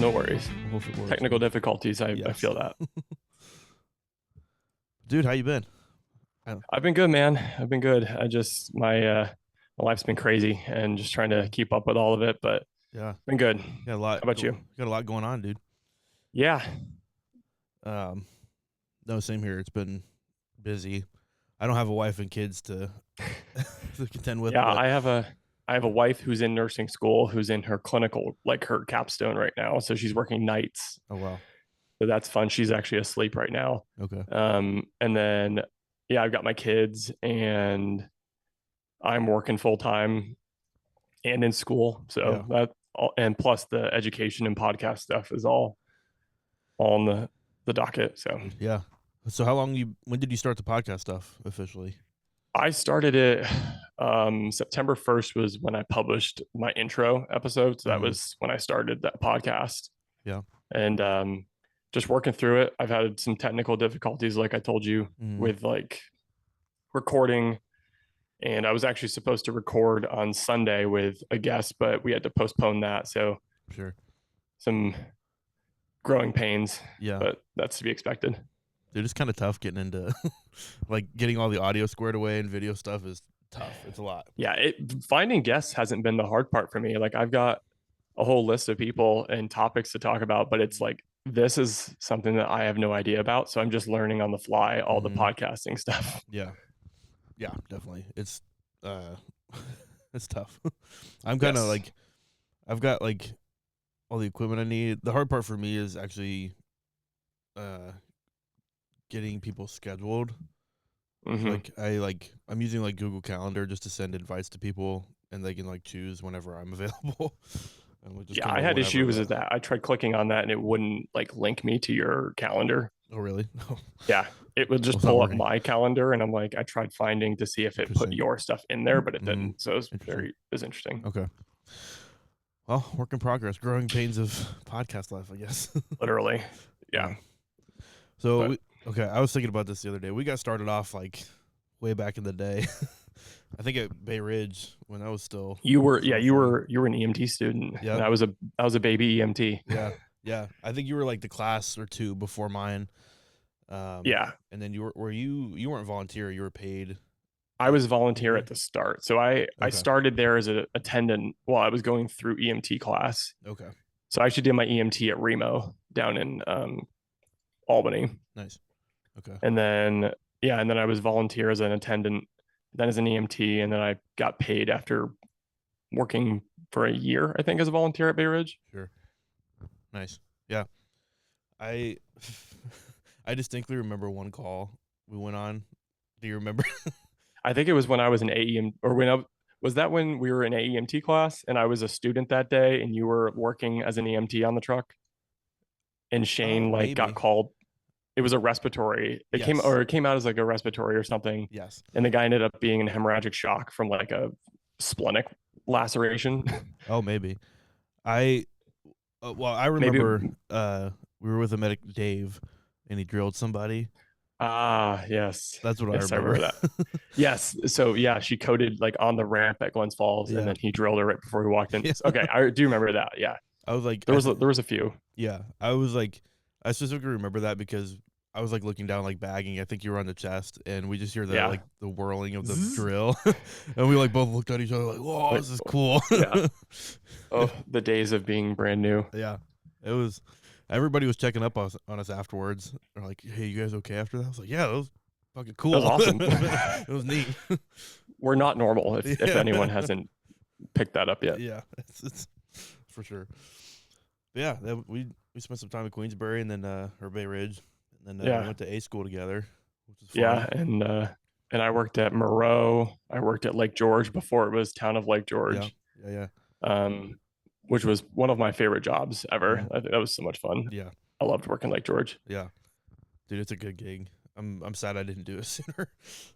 No worries. Hopefully it works. Technical difficulties. I Yes. feel that. Dude, how you been? I've been good, man. I've been good. My life's been crazy and just trying to keep up with all of it, but Yeah, been good. got a How lot. about you? Got a lot going on, dude. Yeah. No, same here. It's been busy. I don't have a wife and kids to to contend with. Yeah. But I have a wife who's in nursing school, who's in her clinical, like her capstone right now. So she's working nights. oh wow. So that's fun. She's actually asleep right now. Okay. And then yeah, I've got my kids and I'm working full time and in school. So Yeah. that and plus the education and podcast stuff is all on the docket. So Dude, yeah. So when did you start the podcast stuff officially? I started it September 1st was when I published my intro episode. So that was when I started that podcast. Yeah. And just working through it. I've had some technical difficulties, like I told you, with like recording. And I was actually supposed to record on Sunday with a guest, but we had to postpone that. So Sure. some growing pains, Yeah. but that's to be expected. Dude, it's kind of tough getting into like getting all the audio squared away and video stuff is tough. It's a lot. Yeah, finding guests hasn't been the hard part for me. Like I've got a whole list of people and topics to talk about, but it's like this is something that I have no idea about. So I'm just learning on the fly all the podcasting stuff. Yeah. Yeah, definitely. It's it's tough. I'm kind of like I've got like all the equipment I need. The hard part for me is actually getting people scheduled. Like I'm using like Google Calendar just to send invites to people and they can like choose whenever I'm available. Yeah, I had issues with that. I tried clicking on that and it wouldn't like link me to your calendar. Oh really? Yeah, it would just pull up my calendar and I'm like, I tried finding to see if it put your stuff in there, but it didn't. So it was interesting. Okay. Well, work in progress, growing pains of podcast life, I guess. Literally. Yeah. So okay, I was thinking about this the other day. We got started off like way back in the day. I think at Bay Ridge when I was still. You were an EMT student. Yeah, I was a baby EMT. Yeah. I think you were like the class or two before mine. Yeah, and then you weren't volunteer. You were paid. I was volunteer at the start, so I started there as an attendant while I was going through EMT class. Okay. So I actually did my EMT at Remo down in Albany. Nice. Okay. And then I was volunteer as an attendant, then as an EMT, and then I got paid after working for a year, I think, as a volunteer at Bay Ridge. Sure. Nice. Yeah. I distinctly remember one call we went on. Do you remember? I think it was when I was an AEM, or was that when we were in AEMT class and I was a student that day and you were working as an EMT on the truck? And Shane got called. It was a respiratory. It came out as like a respiratory or something. Yes. And the guy ended up being in hemorrhagic shock from like a splenic laceration. Oh, maybe. I remember we were with a medic, Dave, and he drilled somebody. Ah, yes. That's what I remember. that. Yes. So yeah, she coded like on the ramp at Glens Falls, and then he drilled her right before he walked in. Okay, I do remember that. Yeah. I was like, there was a few. Yeah, I was like, I specifically remember that because I was like looking down, like bagging. I think you were on the chest, and we just hear like the whirling of the drill, and we like both looked at each other like, "Whoa, this is cool." Yeah. Oh, the days of being brand new. Yeah, it was. Everybody was checking up on us afterwards. They're like, "Hey, you guys okay after that?" I was like, "Yeah, that was fucking cool. That was awesome. It was neat." We're not normal if anyone hasn't picked that up yet. Yeah, it's for sure. But yeah, we spent some time at Queensbury and then or Bay Ridge, and then we went to A school together, which was fun. Yeah, and I worked at Moreau. I worked at Lake George before it was town of Lake George. Yeah. Which was one of my favorite jobs ever. I think that was so much fun. Yeah, I loved working Lake George. Yeah, dude, it's a good gig. I'm sad I didn't do it sooner.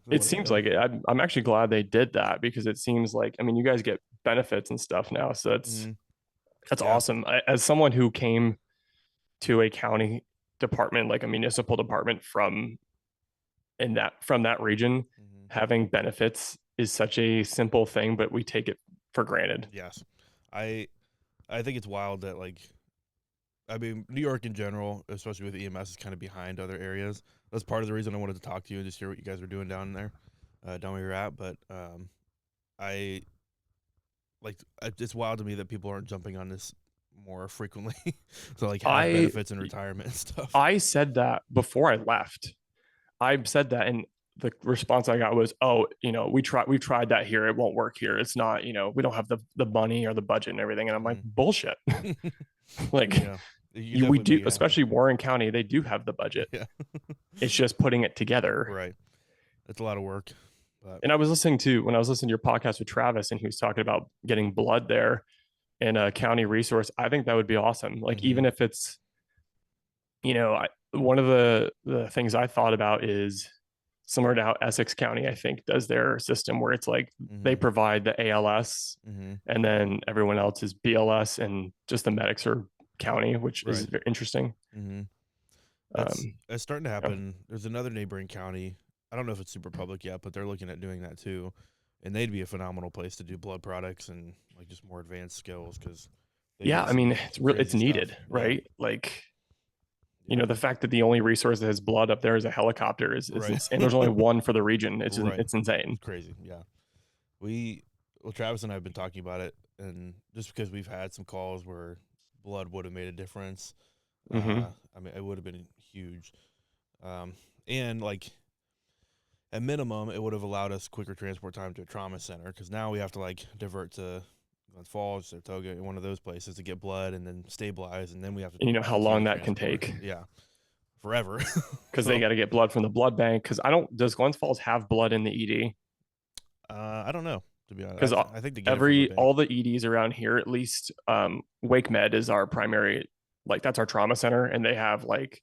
It seems like it. I'm actually glad they did that because it seems like, I mean, you guys get benefits and stuff now, so that's awesome. As someone who came to a county department, like a municipal department from that region, having benefits is such a simple thing, but we take it for granted. Yes, I think it's wild that like I mean, New York in general, especially with EMS, is kind of behind other areas. That's part of the reason I wanted to talk to you and just hear what you guys are doing down there, down where you're at. But I like it's wild to me that people aren't jumping on this more frequently. So like have I benefits and retirement and stuff. I said that before I left. I said that, and the response I got was, "Oh, we've tried that here. It won't work here. It's not, we don't have the money or the budget and everything." And I'm like, bullshit. Like, Yeah, we do, yeah, especially Warren County, they do have the budget. yeah, It's just putting it together. right. That's a lot of work. But And when I was listening to your podcast with Travis, and he was talking about getting blood there in a county resource, I think that would be awesome. Like, even if it's, one of the things I thought about is similar to how Essex County, I think, does their system, where it's like they provide the ALS and then everyone else is BLS, and just the medics are county, which is very interesting. That's starting to happen. There's another neighboring county. I don't know if it's super public yet, but they're looking at doing that too. And they'd be a phenomenal place to do blood products and like just more advanced skills, because I mean, it's needed, right? Like, the fact that the only resource that has blood up there is a helicopter is right. and there's only one for the region. It's it's insane. It's crazy. Yeah. Travis and I have been talking about it, and just because we've had some calls where blood would have made a difference. I mean, it would have been huge. And like at minimum, it would have allowed us quicker transport time to a trauma center, because now we have to like divert to Glens Falls, Saratoga, one of those places to get blood and then stabilize, and then we have to. And you know how long that can take? Yeah, forever. Because they got to get blood from the blood bank. Because does Glens Falls have blood in the ED? I don't know, to be honest. Because I think all the EDs around here, at least, Wake Med is our primary, like that's our trauma center, and they have like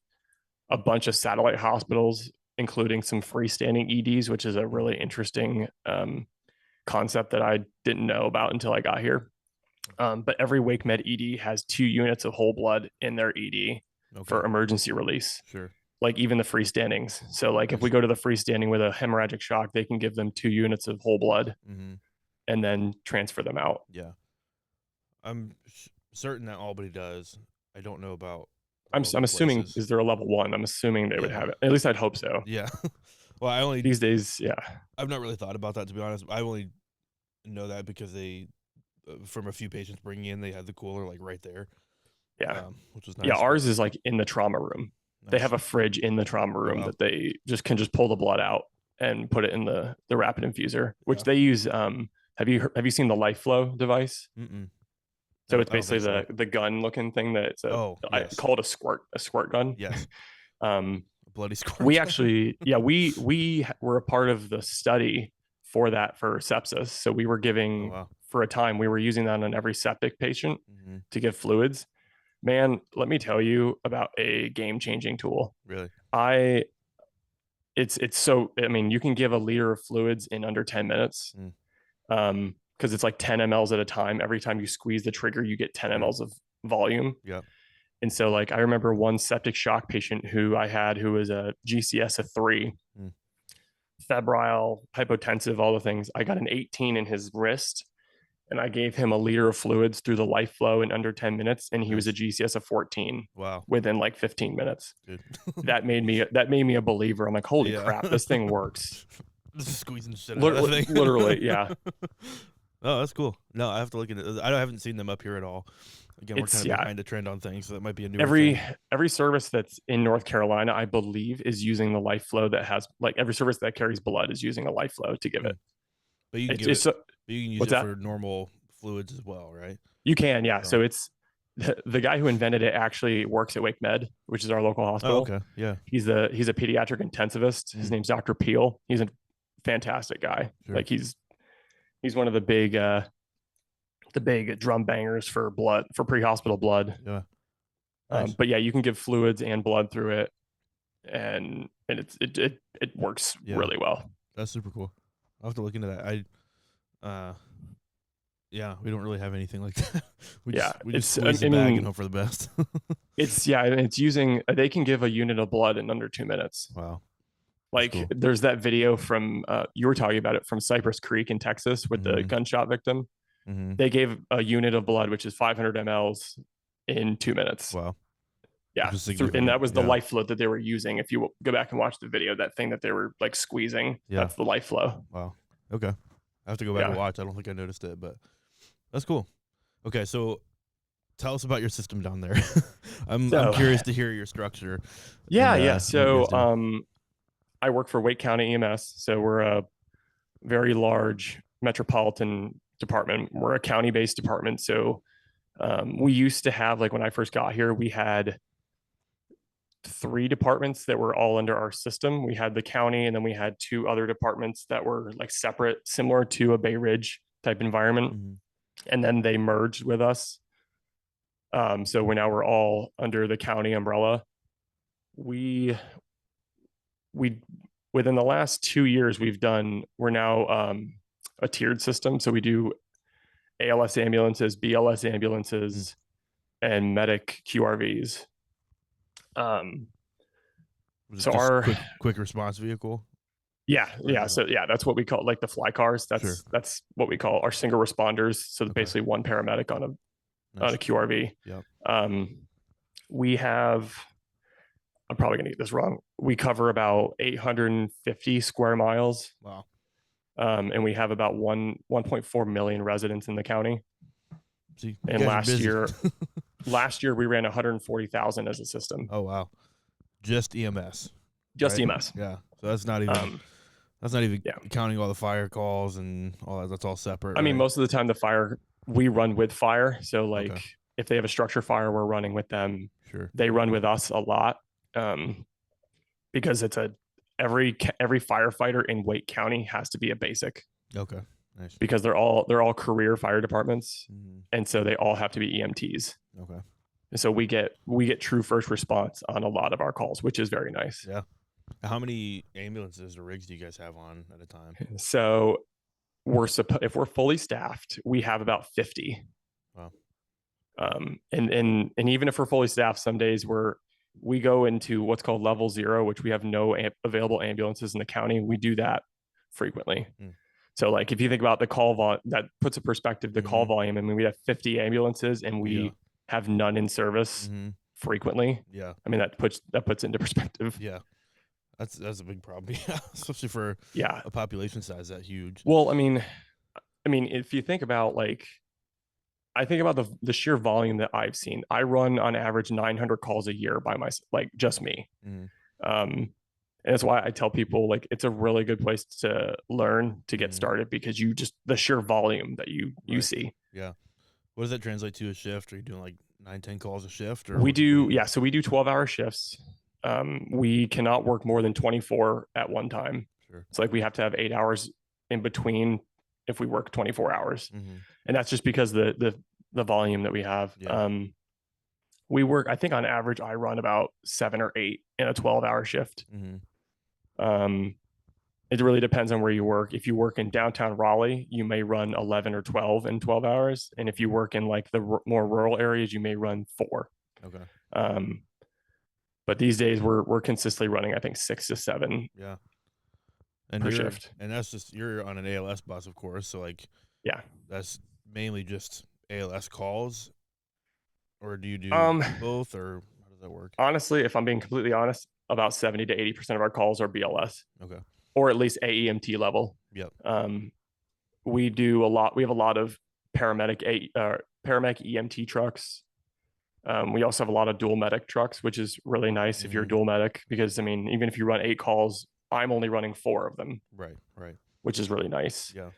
a bunch of satellite hospitals, including some freestanding EDs, which is a really interesting concept that I didn't know about until I got here. But every Wake Med ED has 2 units of whole blood in their ED for emergency release. Sure. Like even the freestandings. So like if we go to the freestanding with a hemorrhagic shock, they can give them 2 units of whole blood and then transfer them out. Yeah. I'm certain that Albany does. I don't know about. I'm assuming, is there a level 1? I'm assuming they would have it. At least I'd hope so. Yeah. Well, these days, I've not really thought about that, to be honest. I only know that because they, from a few patients bringing in, they had the cooler like right there. Yeah. Which was nice. Yeah, ours is like in the trauma room. Nice. They have a fridge in the trauma room that they can pull the blood out and put it in the rapid infuser, which they use. Have you seen the LifeFlow device? So it's basically the gun looking thing that's I call it a squirt gun. Yes. Bloody squirt. We actually, we were a part of the study for sepsis. So we were giving for a time, we were using that on every septic patient to give fluids. Man, let me tell you about a game-changing tool. Really? It's so, I mean, you can give a liter of fluids in under 10 minutes. Because it's like 10 mLs at a time. Every time you squeeze the trigger, you get 10 mLs of volume. Yeah. And so like, I remember one septic shock patient who I had, who was a GCS of 3, febrile, hypotensive, all the things. I got an 18 in his wrist, and I gave him a liter of fluids through the LifeFlow in under 10 minutes. And he was a GCS of 14. Wow. Within like 15 minutes. that made me a believer. I'm like, holy crap, this thing works. Just squeezing shit out of that thing. Literally, yeah. Oh, that's cool. No, I have to look at it. I haven't seen them up here at all. Again, we're kind of behind the trend on things, so that might be a new every service that's in North Carolina, I believe, is using the LifeFlow that has, like, every service that carries blood is using a LifeFlow to give it. But you can use it for normal fluids as well, right? You can, yeah. So it's the guy who invented it actually works at Wake Med, which is our local hospital. Oh, okay, yeah. He's a pediatric intensivist. His name's Dr. Peel. He's a fantastic guy. Sure. Like he's one of the big drum bangers for pre-hospital blood. Yeah. Nice. But yeah, you can give fluids and blood through it, and it works really well. That's super cool. I'll have to look into that. We don't really have anything like that. We just squeeze the bag and hope for the best. It's using, they can give a unit of blood in under 2 minutes. Wow. Like cool. There's that video from, you were talking about it, from Cypress Creek in Texas with the gunshot victim. They gave a unit of blood, which is 500 mLs, in 2 minutes. Wow. Yeah, and that was the life float that they were using. If you go back and watch the video, that thing that they were like squeezing, that's the life flow. Wow. Okay. I have to go back and watch. I don't think I noticed it, but that's cool. Okay, so tell us about your system down there. I'm curious to hear your structure. Yeah. So I work for Wake County EMS. So we're a very large metropolitan department. We're a county-based department. So we used to have, like when I first got here, we had 3 departments that were all under our system. We had the county, and then we had 2 other departments that were like separate, similar to a Bay Ridge type environment. Mm-hmm. And then they merged with us. So we're all under the county umbrella. We within the last 2 years, we're now a tiered system. So we do ALS ambulances, BLS ambulances, and medic QRVs. So our quick response vehicle. Yeah. So that's what we call like the fly cars. That's what we call our single responders. So basically one paramedic on a QRV. Yeah. We have, I'm probably gonna get this wrong. We cover about 850 square miles. Wow. And we have about 1.4 million residents in the county. See, and last year we ran 140,000 as a system. Oh wow. Just EMS. Just right? EMS. Yeah. So that's not even counting all the fire calls and all that. That's all separate. I mean, most of the time we run with fire. So like if they have a structure fire, we're running with them. Sure. They run with us a lot. Because it's every firefighter in Wake County has to be a basic. Okay. Nice. Because they're all career fire departments. Mm-hmm. And so they all have to be EMTs. Okay. And so we get true first response on a lot of our calls, which is very nice. Yeah. How many ambulances or rigs do you guys have on at a time? So if we're fully staffed, we have about 50. Wow. And even if we're fully staffed, some days we go into what's called level 0, which we have no available ambulances in the county. We do that frequently. Mm. So like, if you think about the call volume, that puts a perspective, the call volume. I mean, we have 50 ambulances and we have none in service frequently. Yeah. I mean, that puts into perspective. Yeah. That's a big problem. Yeah. Especially for a population size that huge. Well, I mean, if you think about I think about the sheer volume that I've seen. I run on average 900 calls a year by myself, like just me. Mm. And that's why I tell people like it's a really good place to learn to get started, because the sheer volume that you see. Yeah. What does that translate to a shift? Are you doing like 9-10 calls a shift? Or we do. Yeah. So we do 12-hour shifts. We cannot work more than 24 at one time. Sure. It's like we have to have 8 hours in between if we work 24 hours. Mm-hmm. And that's just because the volume that we have. Yeah. We work, I think on average, I run about 7 or 8 in a 12-hour shift. Mm-hmm. It really depends on where you work. If you work in downtown Raleigh, you may run 11 or 12 in 12 hours. And if you work in like the more rural areas, you may run 4. Okay. But these days we're consistently running, I think 6 to 7. Yeah. Per shift. And that's just, you're on an ALS bus, of course. So like, that's mainly just ALS calls, or do you do both, or how does that work? Honestly, if I'm being completely honest, about 70 to 80% of our calls are BLS. Okay. Or at least AEMT level. Yep. We have a lot of paramedic EMT trucks. We also have a lot of dual medic trucks, which is really nice if you're a dual medic, because I mean, even if you run 8 calls, I'm only running 4 of them. Right. Which is really nice. Yeah.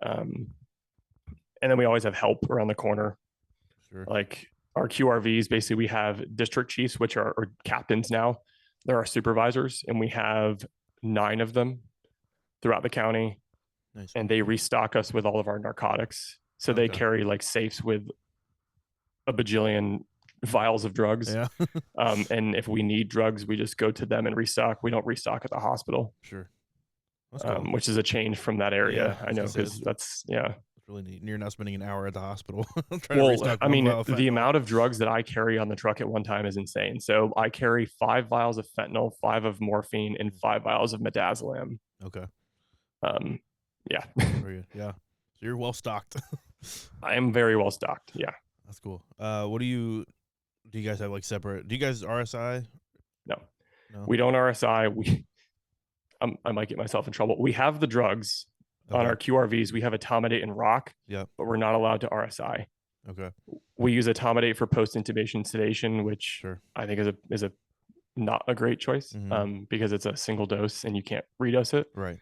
And then we always have help around the corner. Sure. Like our QRVs, basically we have district chiefs, which are captains now. They're our supervisors, and we have 9 of them throughout the county. Nice. And they restock us with all of our narcotics. So they carry like safes with a bajillion vials of drugs. Yeah. And if we need drugs, we just go to them and restock. We don't restock at the hospital. Sure. That's cool. Which is a change from that area. I know, because that's it's really neat. And you're not spending an hour at the hospital. I mean, the amount of drugs that I carry on the truck at one time is insane. So I carry 5 vials of fentanyl, 5 of morphine, and 5 vials of midazolam. Okay. Yeah. Very good. Yeah. So you're well stocked. I am very well stocked. Yeah. That's cool. What do you Do you guys have like separate? Do you guys RSI? No, No. we don't RSI. I might get myself in trouble. We have the drugs on our QRVs. We have etomidate and rock, Yep. but we're not allowed to RSI. Okay. We use etomidate for post-intubation sedation, which I think is a not a great choice because it's a single dose and you can't redose it. Right.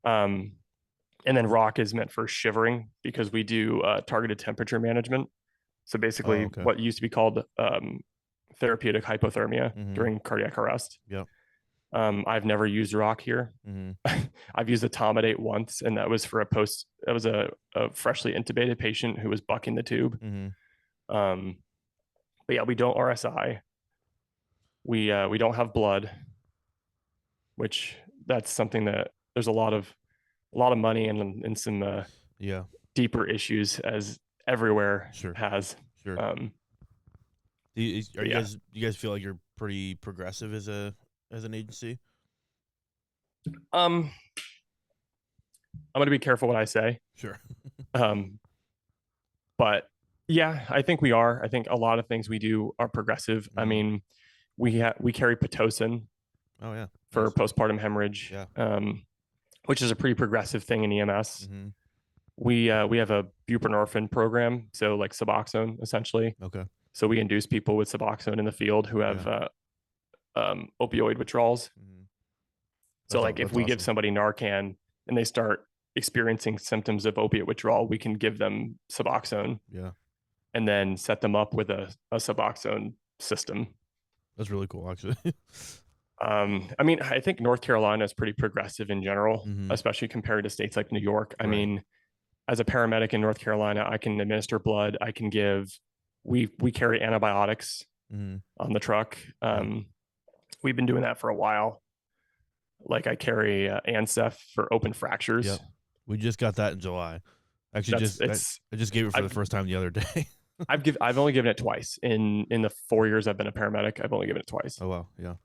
And then rock is meant for shivering because we do targeted temperature management. So basically, what used to be called therapeutic hypothermia during cardiac arrest. Yep. I've never used rock here. I've used etomidate once, and that was for a freshly intubated patient who was bucking the tube. But yeah, we don't RSI. We don't have blood, which that's something that there's a lot of money and some deeper issues as everywhere has. Sure. Do you guys feel like you're pretty progressive as an agency? I'm gonna be careful what I say. Sure. But yeah, I think we are. I think a lot of things we do are progressive. I mean, we carry Pitocin. Oh yeah. For postpartum hemorrhage. Yeah. Which is a pretty progressive thing in EMS. We have a buprenorphine program, so like Suboxone essentially. Okay. So we induce people with Suboxone in the field who have opioid withdrawals. So like if we give somebody Narcan and they start experiencing symptoms of opiate withdrawal, we can give them Suboxone. Yeah. And then set them up with a Suboxone system. That's really cool, actually. I mean, I think North Carolina is pretty progressive in general, especially compared to states like New York. I mean, as a paramedic in North Carolina, I can administer blood. I can give, we carry antibiotics on the truck. We've been doing that for a while. Like I carry Ancef for open fractures. Yep. We just got that in July. Actually, I just gave it for the first time the other day. I've only given it twice in the 4 years I've been a paramedic. I've only given it twice. Oh wow, yeah.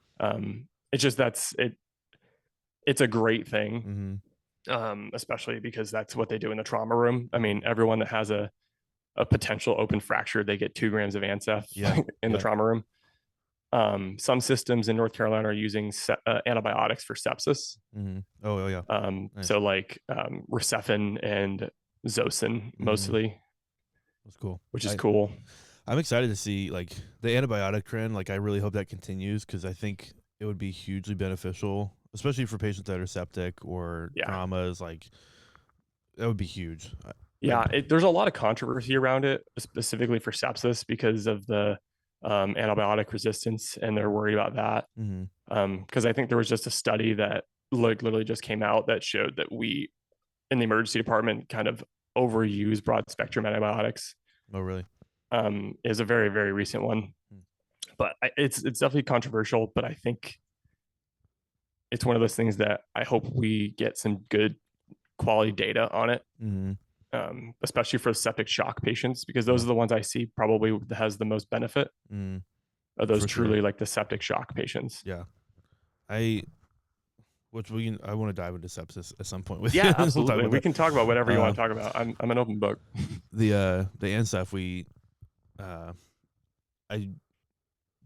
It's just it's a great thing, especially because that's what they do in the trauma room. I mean, everyone that has a potential open fracture, they get 2 grams of Ancef in the trauma room. Some systems in North Carolina are using antibiotics for sepsis. Oh yeah. Nice. So like Recefin and Zosyn mostly. That's cool. Which is cool. I'm excited to see like the antibiotic trend. Like I really hope that continues because I think it would be hugely beneficial, especially for patients that are septic or traumas. Like that would be huge. Yeah, there's a lot of controversy around it, specifically for sepsis because of the antibiotic resistance, and they're worried about that. Because I think there was just a study that like literally just came out that showed that we in the emergency department kind of overuse broad spectrum antibiotics. Oh really? Is a very, very recent one, but it's definitely controversial, but I think it's one of those things that I hope we get some good quality data on it, especially for septic shock patients, because those are the ones I see probably has the most benefit of those truly like the septic shock patients. Yeah. I want to dive into sepsis at some point with you. Absolutely. We can talk about whatever you want to talk about. I'm an open book. The Ancef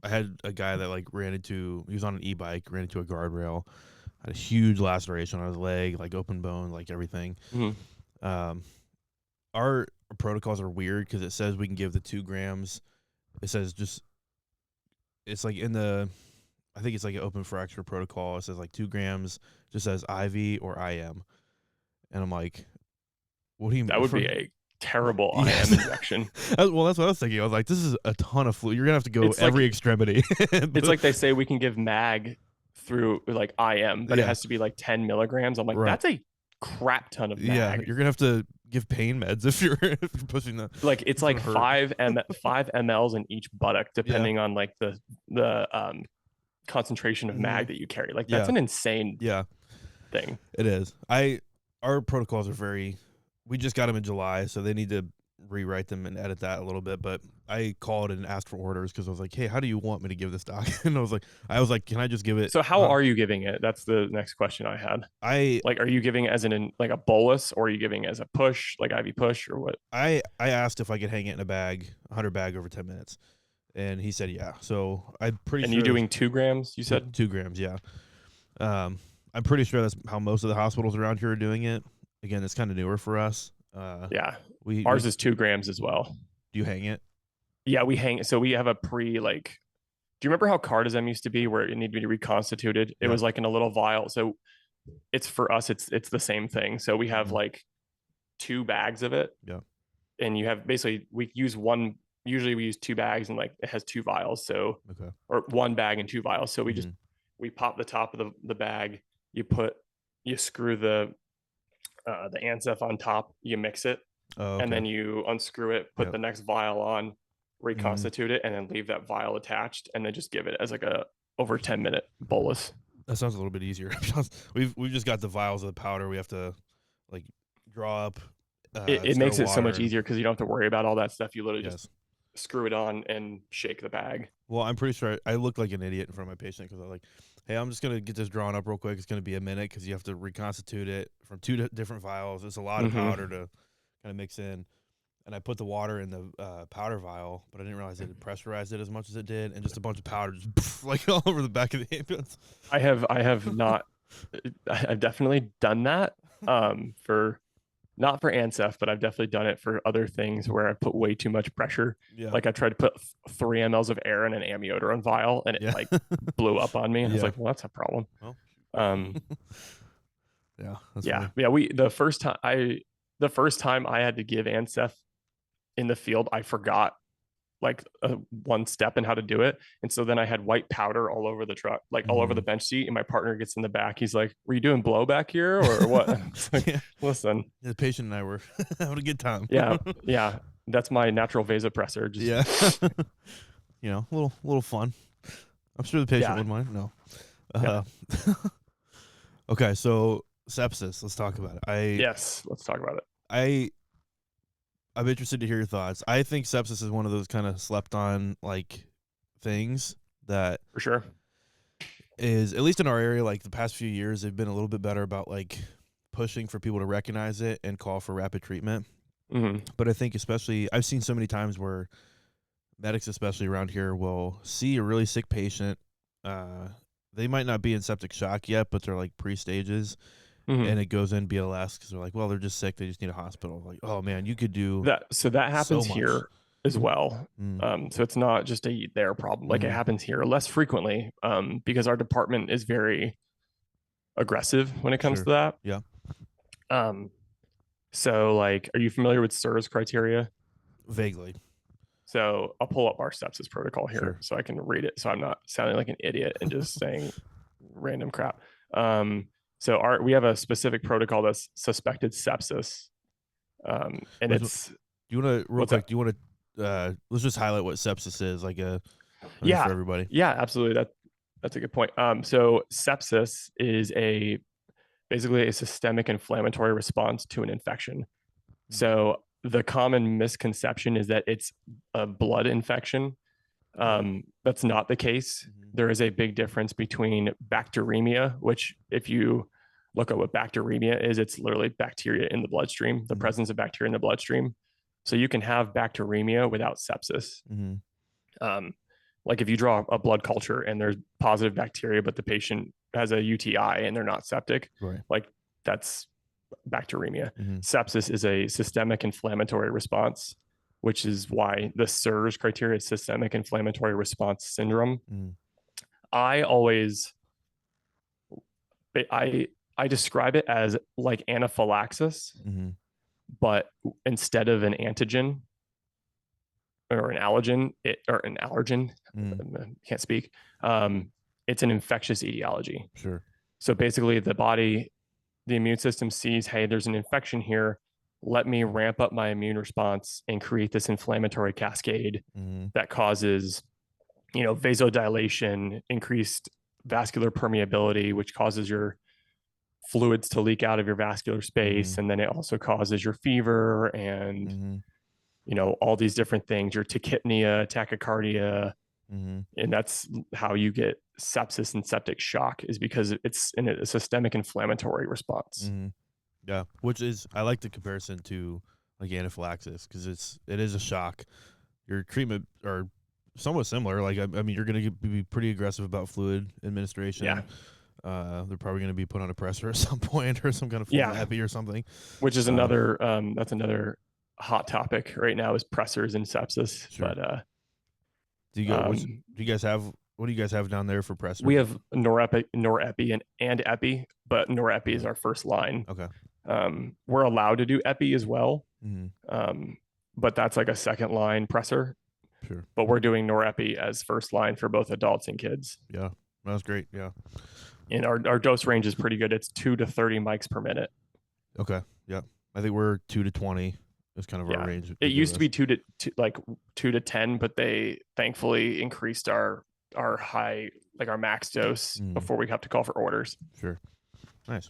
I had a guy that like he was on an e-bike, ran into a guardrail, had a huge laceration on his leg, like open bone, like everything. Our protocols are weird because it says we can give the 2 grams. It says it's like I think it's like an open fracture protocol. It says like 2 grams, just says IV or IM. And I'm like, what do you mean? That would be a terrible IM injection. Well, that's what I was thinking. I was like, this is a ton of fluid. You're going to have to go every extremity. It's like they say we can give MAG through like IM, but it has to be like 10 milligrams. I'm like, that's a crap ton of MAG. Yeah, you're going to have to give pain meds if you're pushing that. Like it's like 5 mLs in each buttock, depending on like the concentration of MAG that you carry. Like that's an insane thing. It is. Our protocols are we just got them in July, so they need to rewrite them and edit that a little bit. But I called and asked for orders because I was like, hey, how do you want me to give this doc? And I was like, can I just give it? So how are you giving it? That's the next question I had. Are you giving it as like a bolus, or are you giving it as a push, like IV push, or what? I asked if I could hang it in a bag, 100 bag over 10 minutes. And he said, yeah. So I'm pretty And sure. you doing 2 grams, you said? 2 grams, yeah. I'm pretty sure that's how most of the hospitals around here are doing it. Again, it's kind of newer for us. Yeah. We Ours is 2 grams as well. Do you hang it? Yeah, we hang. So we have a like, do you remember how Cardizem used to be where it needed to be reconstituted? It Yeah. was like in a little vial. So it's for us, it's the same thing. So we have like 2 bags of it. Yeah. And you have basically, we use one, usually we use 2 bags and like it has 2 vials. So, Okay. or 1 bag and 2 vials. So we pop the top of the bag, you screw the ANSEF on top, you mix it, and then you unscrew it, put the next vial on, reconstitute it, and then leave that vial attached, and then just give it as like a over 10-minute bolus. That sounds a little bit easier. We've just got the vials of the powder. We have to like draw up. It makes it so much easier because you don't have to worry about all that stuff. You literally just screw it on and shake the bag. Well, I'm pretty sure I looked like an idiot in front of my patient because I was like, hey, I'm just going to get this drawn up real quick. It's going to be a minute because you have to reconstitute it from 2 different vials. It's a lot of powder to kind of mix in. And I put the water in the powder vial, but I didn't realize it pressurized it as much as it did, and just a bunch of powder just like all over the back of the ambulance. I have not. I've definitely done that for not for ANSEF, but I've definitely done it for other things where I put way too much pressure. Yeah. Like I tried to put 3 mLs of air in an amiodarone vial, and it like blew up on me. I was like, well, that's a problem. Well, yeah, funny. yeah. The first time I had to give ANSEF in the field, I forgot like one step in how to do it. And so then I had white powder all over the truck, like all over the bench seat. And my partner gets in the back. He's like, were you doing blowback here or what? Like, listen, the patient and I were having a good time. Yeah. That's my natural vasopressor. Just, a little fun. I'm sure the patient wouldn't mind. No. Okay. So sepsis, let's talk about it. Yes, let's talk about it. I'm interested to hear your thoughts. I think sepsis is one of those kind of slept on like things that for sure is, at least in our area, like the past few years, they've been a little bit better about like pushing for people to recognize it and call for rapid treatment. But I think especially I've seen so many times where medics, especially around here, will see a really sick patient. They might not be in septic shock yet, but they're like pre-stages. And it goes in BLS because they're like, well, they're just sick. They just need a hospital. Like, oh man, you could do that. So that happens here as well. So it's not just their problem. Like it happens here less frequently because our department is very aggressive when it comes to that. Yeah. So like, are you familiar with SIRS criteria? Vaguely. So I'll pull up our sepsis protocol here so I can read it. So I'm not sounding like an idiot and just saying random crap. So we have a specific protocol that's suspected sepsis. And it's. Do you want to real quick? Do you want to let's just highlight what sepsis is, like for everybody? Yeah, absolutely. That's a good point. So sepsis is basically a systemic inflammatory response to an infection. So the common misconception is that it's a blood infection. That's not the case. There is a big difference between bacteremia, which if you look at what bacteremia is, it's literally bacteria in the bloodstream, the presence of bacteria in the bloodstream. So you can have bacteremia without sepsis. Like if you draw a blood culture and there's positive bacteria, but the patient has a UTI and they're not septic, like that's bacteremia. Sepsis is a systemic inflammatory response, which is why the SIRS criteria is systemic inflammatory response syndrome. I describe it as like anaphylaxis, but instead of an antigen or an allergen, can't speak. It's an infectious etiology. So basically the immune system sees, hey, there's an infection here. Let me ramp up my immune response and create this inflammatory cascade that causes, vasodilation, increased vascular permeability, which causes your fluids to leak out of your vascular space. And then it also causes your fever and, all these different things, your tachypnea, tachycardia. And that's how you get sepsis and septic shock, is because it's in a systemic inflammatory response. Yeah, which is, I like the comparison to like anaphylaxis because it is a shock. Your treatment or somewhat similar. Like, I mean, you're going to be pretty aggressive about fluid administration. Yeah. They're probably going to be put on a pressor at some point or some kind of form of epi or something. Which is another, that's another hot topic right now is pressors and sepsis. Sure. But do you guys have, what do you guys have down there for pressors? We have norepi and epi, but norepi is our first line. Okay. We're allowed to do epi as well. But that's like a second line pressor. Sure. But we're doing norepi as first line for both adults and kids. Yeah. That's great. Yeah. And our dose range is pretty good. It's 2 to 30 mics per minute. Okay. Yeah. I think we're 2 to 20 is kind of our range. It used to be 2 to 10, but they thankfully increased our high, like our max dose before we have to call for orders. Sure. Nice.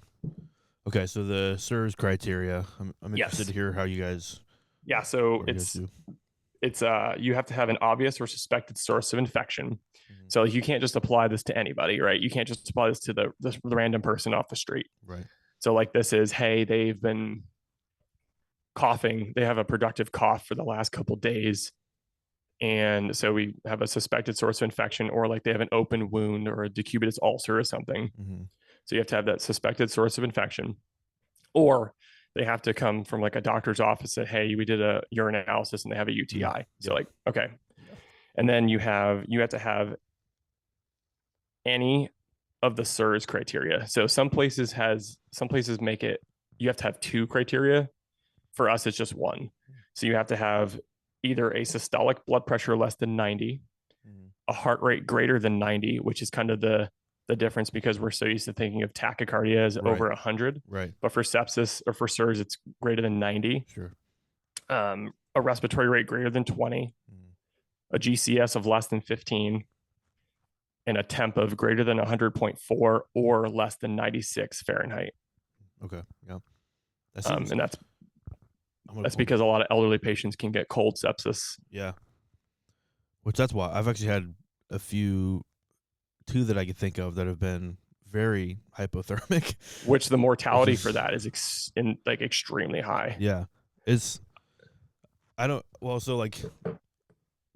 Okay. So the SIRS criteria, I'm interested to hear how you guys. Yeah. So it's you have to have an obvious or suspected source of infection. So you can't just apply this to anybody, right? You can't just apply this to the random person off the street. Right. So like this is, hey, they've been coughing. They have a productive cough for the last couple of days. And so we have a suspected source of infection, or like they have an open wound or a decubitus ulcer or something. So you have to have that suspected source of infection, or they have to come from like a doctor's office that, hey, we did a urine analysis and they have a UTI. So like, okay. And then you have to have any of the SIRS criteria. So some places make it, you have to have 2 criteria. For us, it's just 1. So you have to have either a systolic blood pressure less than 90, a heart rate greater than 90, which is kind of the difference because we're so used to thinking of tachycardia as over 100. Right. But for sepsis or for SIRS, it's greater than 90. Sure. A respiratory rate greater than 20, a GCS of less than 15, and a temp of greater than 100.4 or less than 96 Fahrenheit. Okay. Yeah. And that's because a lot of elderly patients can get cold sepsis. Yeah. Which that's why I've actually had two that I could think of that have been very hypothermic. Which the mortality for that is extremely high. Yeah. So like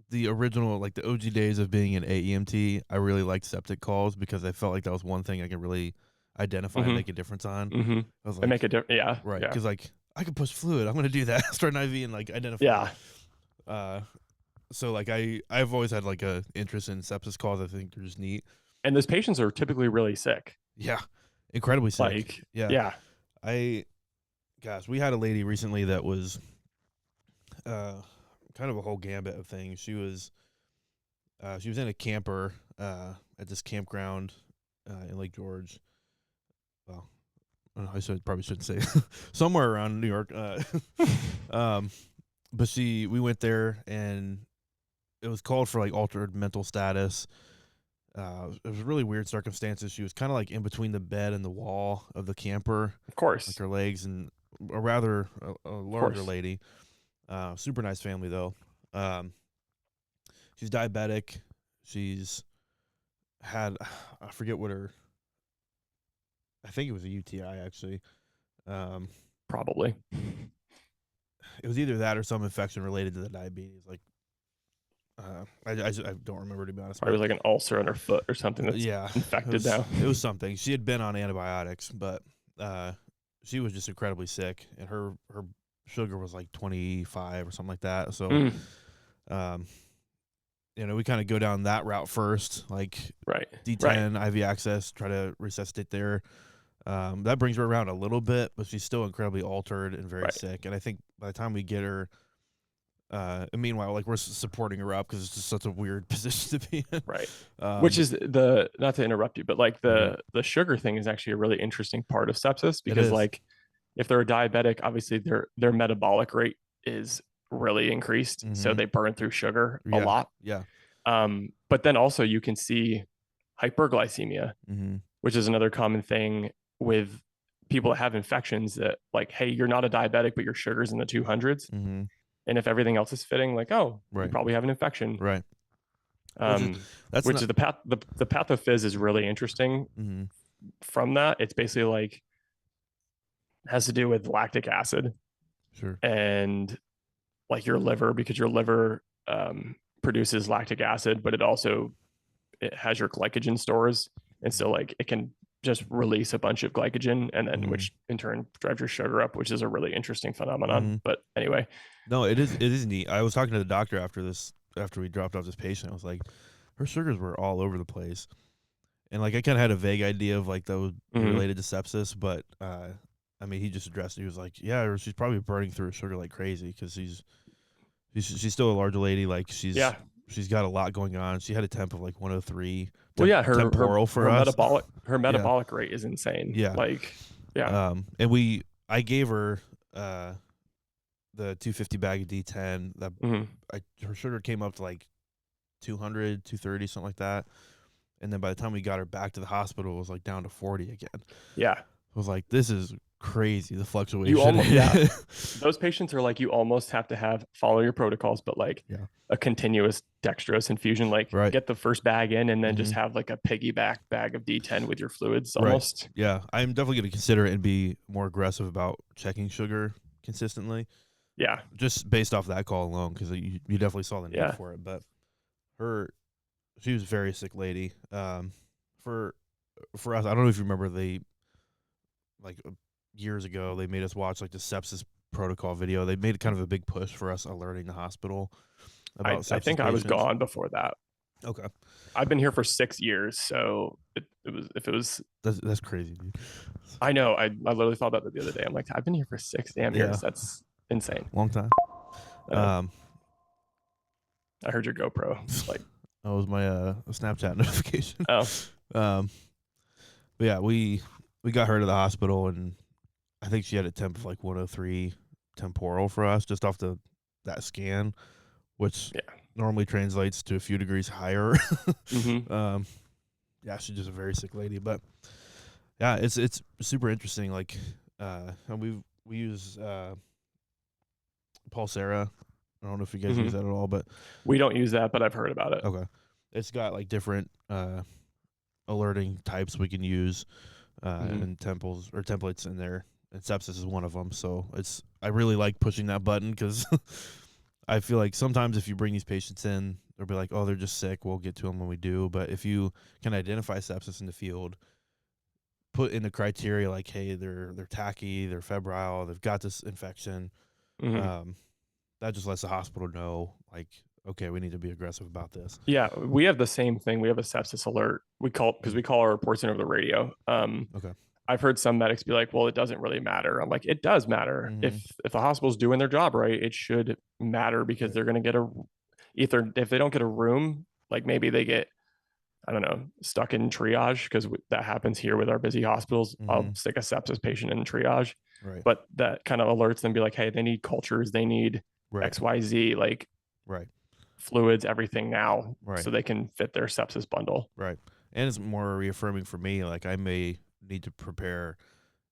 the original, like the OG days of being an AEMT, I really liked septic calls because I felt like that was one thing I could really identify and make a difference on. I was like, make a difference. Yeah. Right. Because like I could push fluid. I'm going to do that. Start an IV and like identify. Yeah. So like I've always had like a interest in sepsis calls. I think they're just neat. And those patients are typically really sick. Yeah. Incredibly sick. Like, yeah. We had a lady recently that was kind of a whole gambit of things. She was in a camper at this campground in Lake George. Well, I don't know, probably shouldn't say somewhere around New York. But we went there and it was called for like altered mental status. It was really weird circumstances. She was kind of like in between the bed and the wall of the camper. Of course. Like her legs, and a rather larger lady. Super nice family though. She's diabetic. She's had, I forget what I think it was a UTI actually. Probably. It was either that or some infection related to the diabetes. Like, I don't remember, to be honest. It was like an ulcer on her foot or something that's infected now. It was something. She had been on antibiotics, but she was just incredibly sick, and her sugar was like 25 or something like that. So, we kind of go down that route first, like D10, IV access, try to resuscitate there. That brings her around a little bit, but she's still incredibly altered and very sick. And I think by the time we get her, and meanwhile, like, we're supporting her up because it's just such a weird position to be in. Right. Which is not to interrupt you, but like the sugar thing is actually a really interesting part of sepsis because like if they're a diabetic, obviously their metabolic rate is really increased. So they burn through sugar a lot. Yeah. But then also you can see hyperglycemia, which is another common thing with people that have infections that like, hey, you're not a diabetic, but your sugar's in the 200s. And if everything else is fitting, like, you probably have an infection. Right. The pathophys is really interesting from that. It's basically like, has to do with lactic acid. Sure. And like your liver, because your liver produces lactic acid, but it has your glycogen stores. And so like it can just release a bunch of glycogen and then which in turn drives your sugar up, which is a really interesting phenomenon. But anyway. No, it is neat. I was talking to the doctor after we dropped off this patient. I was like, her sugars were all over the place. And like I kind of had a vague idea of like that was related to sepsis, but I mean he just addressed it. He was like, yeah, she's probably burning through her sugar like crazy because she's still a larger lady. Like she's got a lot going on. She had a temp of like 103. Well, yeah, her us. metabolic rate is insane. Yeah, like yeah. And I gave her the 250 bag of D10. That her sugar came up to like 200, 230, something like that. And then by the time we got her back to the hospital, it was like down to 40 again. Yeah, I was like, this is crazy. The fluctuation. Those patients are like, you almost have to follow your protocols, but like a continuous dextrose infusion, like get the first bag in and then just have like a piggyback bag of D10 with your fluids almost. Yeah, I'm definitely going to consider it and be more aggressive about checking sugar consistently. Yeah, just based off that call alone, because you definitely saw the need for it. But she was a very sick lady. For us, I don't know if you remember, years ago they made us watch like the sepsis protocol video. They made kind of a big push for us alerting the hospital about sepsis. I think patients. I was gone before that. Okay, I've been here for 6 years, so it was that's crazy, dude. I know. I literally thought about that the other day. I'm like, I've been here for 6 damn years. That's insane. Long time. I heard your GoPro. Like that was my Snapchat notification. Oh. But yeah, we got her to the hospital, and I think she had a temp of like 103 temporal for us, just off that scan, which normally translates to a few degrees higher. Yeah, she's just a very sick lady. But yeah, it's super interesting. Like, and we use Pulsera. I don't know if you guys use that at all, but we don't use that, but I've heard about it. Okay, it's got like different alerting types we can use and templates in there, and sepsis is one of them. So I really like pushing that button because I feel like sometimes if you bring these patients in, they'll be like, oh, they're just sick. We'll get to them when we do. But if you can identify sepsis in the field, put in the criteria like, hey, they're tacky, they're febrile, they've got this infection. That just lets the hospital know, like, okay, we need to be aggressive about this. Yeah, we have the same thing. We have a sepsis alert. Because we call our reports in over the radio. Okay. I've heard some medics be like, well, it doesn't really matter. I'm like, it does matter. If the hospital's doing their job right, it should matter because they're going to get if they don't get a room, like maybe they get, I don't know, stuck in triage, because that happens here with our busy hospitals. I'll stick a sepsis patient in triage. Right. But that kind of alerts them, be like, hey, they need cultures, they need XYZ, like fluids, everything now, so they can fit their sepsis bundle. Right. And it's more reaffirming for me. Like, I may need to prepare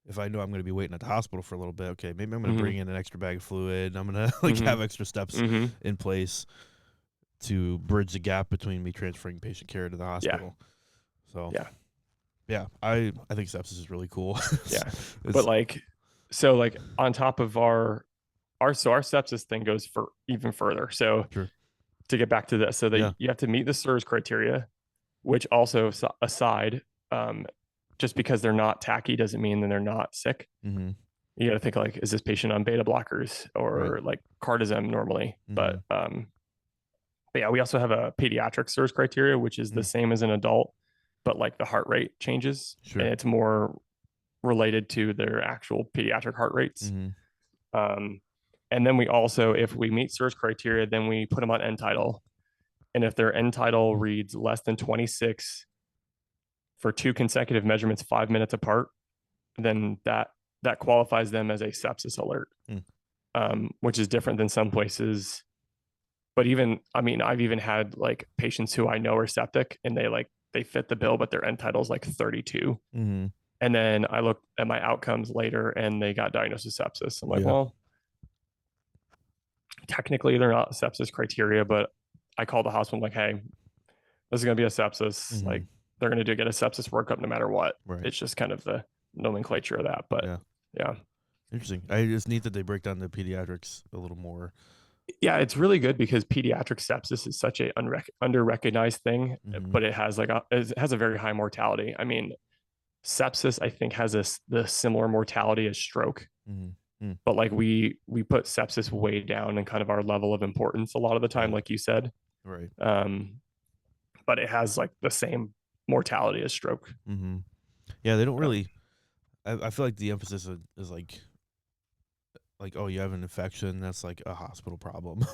if I know I'm going to be waiting at the hospital for a little bit. Okay, maybe I'm going to bring in an extra bag of fluid. I'm going to have extra steps in place to bridge the gap between me transferring patient care to the hospital. So yeah, I think sepsis is really cool. But like, so like on top of our sepsis thing goes for even further. So to get back to this, so that you have to meet the SIRS criteria, which also aside, just because they're not tacky doesn't mean that they're not sick. You got to think like, is this patient on beta blockers or like cardizem normally? But yeah, we also have a pediatric SIRS criteria, which is the same as an adult, but like the heart rate changes, and it's more related to their actual pediatric heart rates. And then we also, if we meet SIRS criteria, then we put them on end tidal. And if their end tidal reads less than 26 for 2 consecutive measurements 5 minutes apart, then that qualifies them as a sepsis alert, which is different than some places. But even, I mean, I've even had like patients who I know are septic and they fit the bill, but their end tidal is like 32. And then I looked at my outcomes later and they got diagnosed with sepsis. I'm like, well, technically they're not sepsis criteria, but I called the hospital. I'm like, hey, this is going to be a sepsis. Like, they're going to get a sepsis workup no matter what. It's just kind of the nomenclature of that. But yeah. Interesting. I just need that they break down the pediatrics a little more. Yeah, it's really good because pediatric sepsis is such a under-recognized thing, Mm-hmm. but it has a very high mortality. I mean, sepsis, I think, has the similar mortality as stroke, Mm-hmm. but like we put sepsis way down in kind of our level of importance a lot of the time, Yeah. like you said. Right. Um, but it has like the same mortality as stroke. Mm-hmm. Yeah, they don't Um, really. I feel like the emphasis is like, oh, you have an infection, that's like a hospital problem.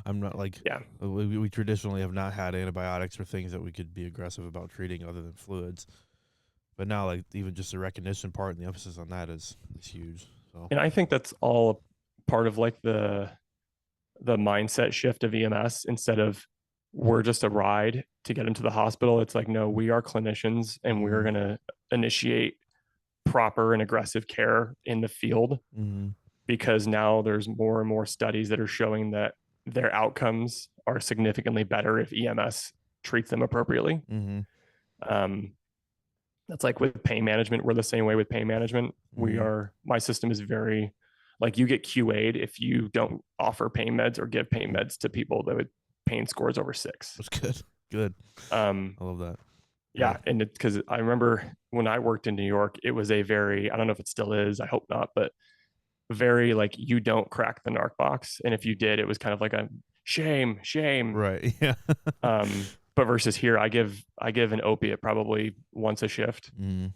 I'm not like, yeah, we traditionally have not had antibiotics for things that we could be aggressive about treating other than fluids. But now, like, even just the recognition part and the emphasis on that is huge. So and I think that's all part of like the mindset shift of EMS. Instead of we're just a ride to get into the hospital, it's like, no, we are clinicians and we're mm-hmm. going to initiate proper and aggressive care in the field, Mm-hmm. because now there's more and more studies that are showing that their outcomes are significantly better if EMS treats them appropriately. Mm-hmm. Um, that's like with pain management. We're the same way with pain management. Mm-hmm. My system is very, like, you get QA'd if you don't offer pain meds or give pain Mm-hmm. meds to people that would pain scores over 6. That's good. Good. Um, I love that. Yeah. yeah. And it's because I remember when I worked in New York, it was a very, I don't know if it still is, I hope not, but very like, you don't crack the narc box. And if you did, it was kind of like a shame, shame. Right. Yeah. But versus here, I give an opiate probably once a shift. Mm-hmm.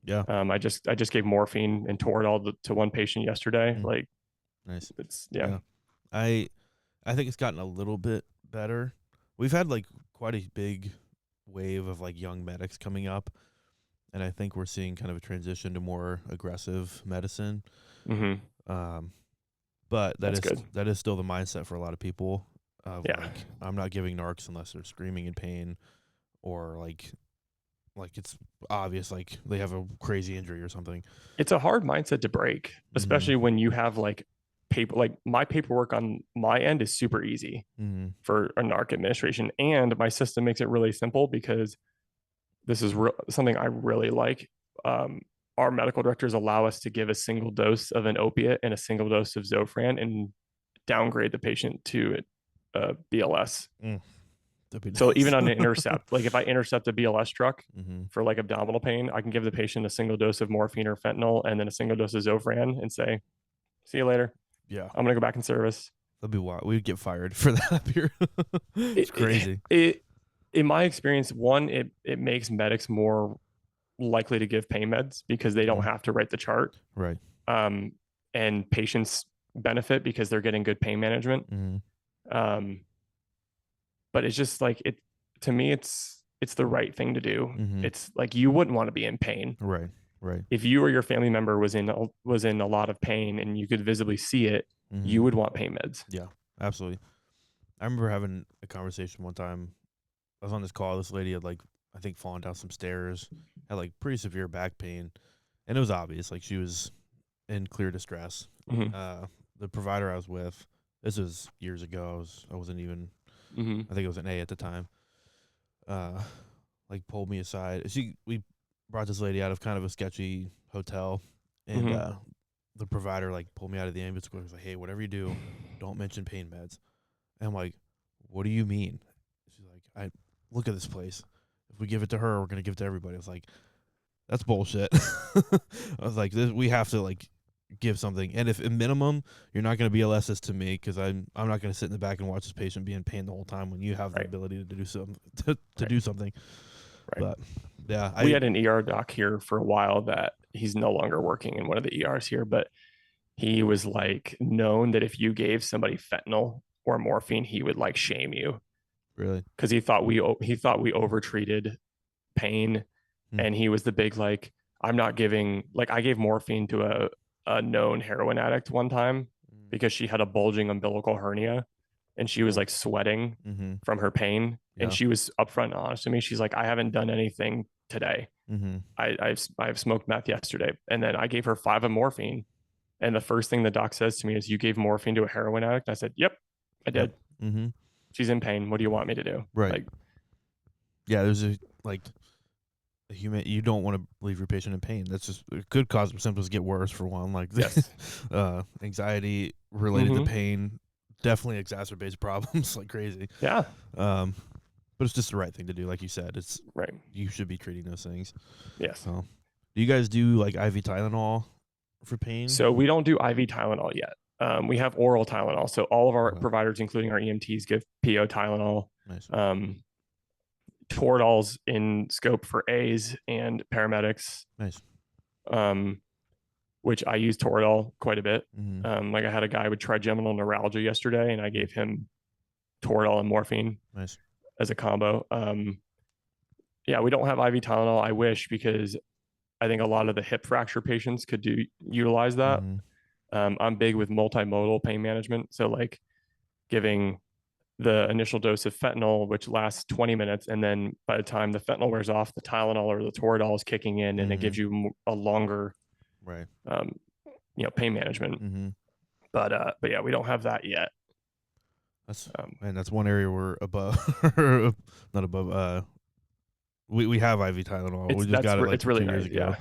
Yeah. I just gave morphine and Toradol to one patient yesterday. Mm. Like, Nice. it's, yeah. Yeah. I think it's gotten a little bit better. We've had like quite a big wave of like young medics coming up, and I think we're seeing kind of a transition to more aggressive medicine. Mm-hmm. But That's good. that is still the mindset for a lot of people of Yeah. like, I'm not giving narcs unless they're screaming in pain, or like it's obvious like they have a crazy injury or something. It's a hard mindset to break, Mm-hmm. especially when you have like like my paperwork on my end is super easy Mm-hmm. for a narc administration. And my system makes it really simple because this is something I really like. Um, our medical directors allow us to give a single dose of an opiate and a single dose of Zofran and downgrade the patient to BLS. Mm. That'd be So even nice. on an intercept, like if I intercept a BLS truck Mm-hmm. for like abdominal pain, I can give the patient a single dose of morphine or fentanyl and then a single dose of Zofran and say, see you later. Yeah. I'm going to go back in service. That'd be wild. We'd get fired for that up here. It's crazy. In my experience, one, it makes medics more likely to give pain meds because they don't have to write the chart. Right. And patients benefit because they're getting good pain management. Mm-hmm. But it's just like, to me, it's the right thing to do. Mm-hmm. It's like, you wouldn't want to be in pain. Right. Right. If you or your family member was in a lot of pain and you could visibly see it, Mm-hmm. you would want pain meds. Yeah, absolutely. I remember having a conversation one time. I was on this call. This lady had, like, I think, fallen down some stairs, had like pretty severe back pain, and it was obvious like she was in clear distress. Mm-hmm. The provider I was with, this was years ago. I wasn't even. Mm-hmm. I think it was an A at the time. Like, pulled me aside. We brought this lady out of kind of a sketchy hotel, and Mm-hmm. the provider like pulled me out of the ambulance. Was like, "Hey, whatever you do, don't mention pain meds." And I'm like, "What do you mean?" She's like, "I look at this place. If we give it to her, we're gonna give it to everybody." I was like, "That's bullshit." I was like, we have to like give something, and if at minimum you're not gonna BLS this to me, because I'm not gonna sit in the back and watch this patient be in pain the whole time when you have the ability to do some to do something. Right. But yeah, We had an ER doc here for a while that he's no longer working in one of the ERs here, but he was like known that if you gave somebody fentanyl or morphine, he would like shame you really. because he thought we overtreated pain, and he was the big like, I'm not giving, like, I gave morphine to a known heroin addict one time because she had a bulging umbilical hernia and she was like sweating Mm-hmm. from her pain. Yeah. And she was upfront and honest to me. She's like, I haven't done anything today. Mm-hmm. I've smoked meth yesterday. And then I gave her 5 of morphine. And the first thing the doc says to me is, you gave morphine to a heroin addict? I said, yep, I did. Yep. Mm-hmm. She's in pain. What do you want me to do? Right. Like, yeah, there's a you don't want to leave your patient in pain. That's just, it could cause symptoms to get worse for one. Like, yes. Anxiety related Mm-hmm. to pain definitely exacerbates problems like crazy. Yeah. But it's just the right thing to do, like you said. It's Right. You should be treating those things. Yes. So, do you guys do like IV Tylenol for pain? So we don't do IV Tylenol yet. We have oral Tylenol. So all of our providers, including our EMTs, give PO Tylenol. Nice. Toradol's in scope for A's and paramedics. Nice. Which I use Toradol quite a bit. Mm-hmm. Like I had a guy with trigeminal neuralgia yesterday, and I gave him Toradol and morphine as a combo. Yeah, we don't have IV Tylenol. I wish, because I think a lot of the hip fracture patients could utilize that. I'm big with multimodal pain management. So like giving the initial dose of fentanyl, which lasts 20 minutes. And then by the time the fentanyl wears off, the Tylenol or the Toradol is kicking in, and it gives you a longer, pain management. But yeah, we don't have that yet. That's one area we're above, not above. We have IV Tylenol. We just got it like it's really 2 years nice, ago.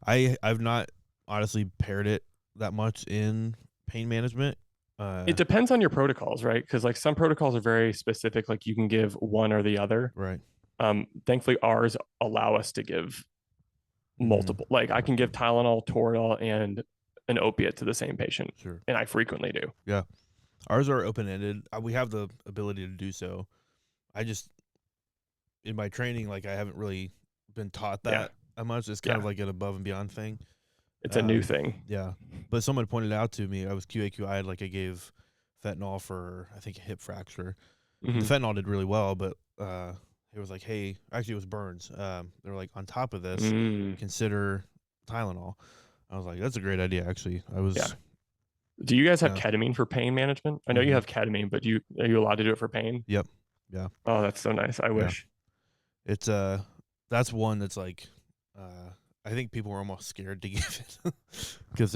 Yeah. I've not honestly paired it that much in pain management. It depends on your protocols, right? Because like some protocols are very specific, like you can give one or the other. Right. Thankfully, ours allow us to give multiple. Like I can give Tylenol, Toradol, and an opiate to the same patient. Sure. And I frequently do. Yeah. Ours are open-ended. We have the ability to do so. I just, in my training, like I haven't really been taught that much. It's kind of like an above and beyond thing. It's a new thing. Yeah. But someone pointed out to me, I was QAQI'd, like I gave fentanyl for, I think, a hip fracture. The fentanyl did really well, but it was like, hey, actually it was burns. They were like, on top of this, consider Tylenol. I was like, that's a great idea, actually. Do you guys have ketamine for pain management? I know you have ketamine, but are you allowed to do it for pain? Yep. Yeah. Oh, that's so nice. I wish. It's that's one that's like I think people are almost scared to give it because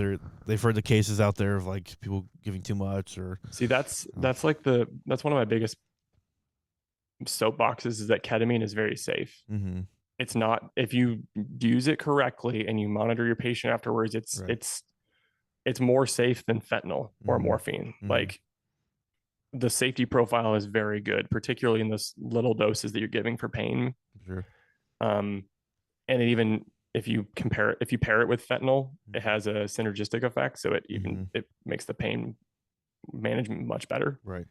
they've heard the cases out there of like people giving too much or see that's one of my biggest soapboxes is that ketamine is very safe. It's not, if you use it correctly and you monitor your patient afterwards, it's more safe than fentanyl or morphine. Like the safety profile is very good, particularly in those little doses that you're giving for pain. Sure. And it even, if you pair it with fentanyl, it has a synergistic effect. So it it makes the pain management much better. Right.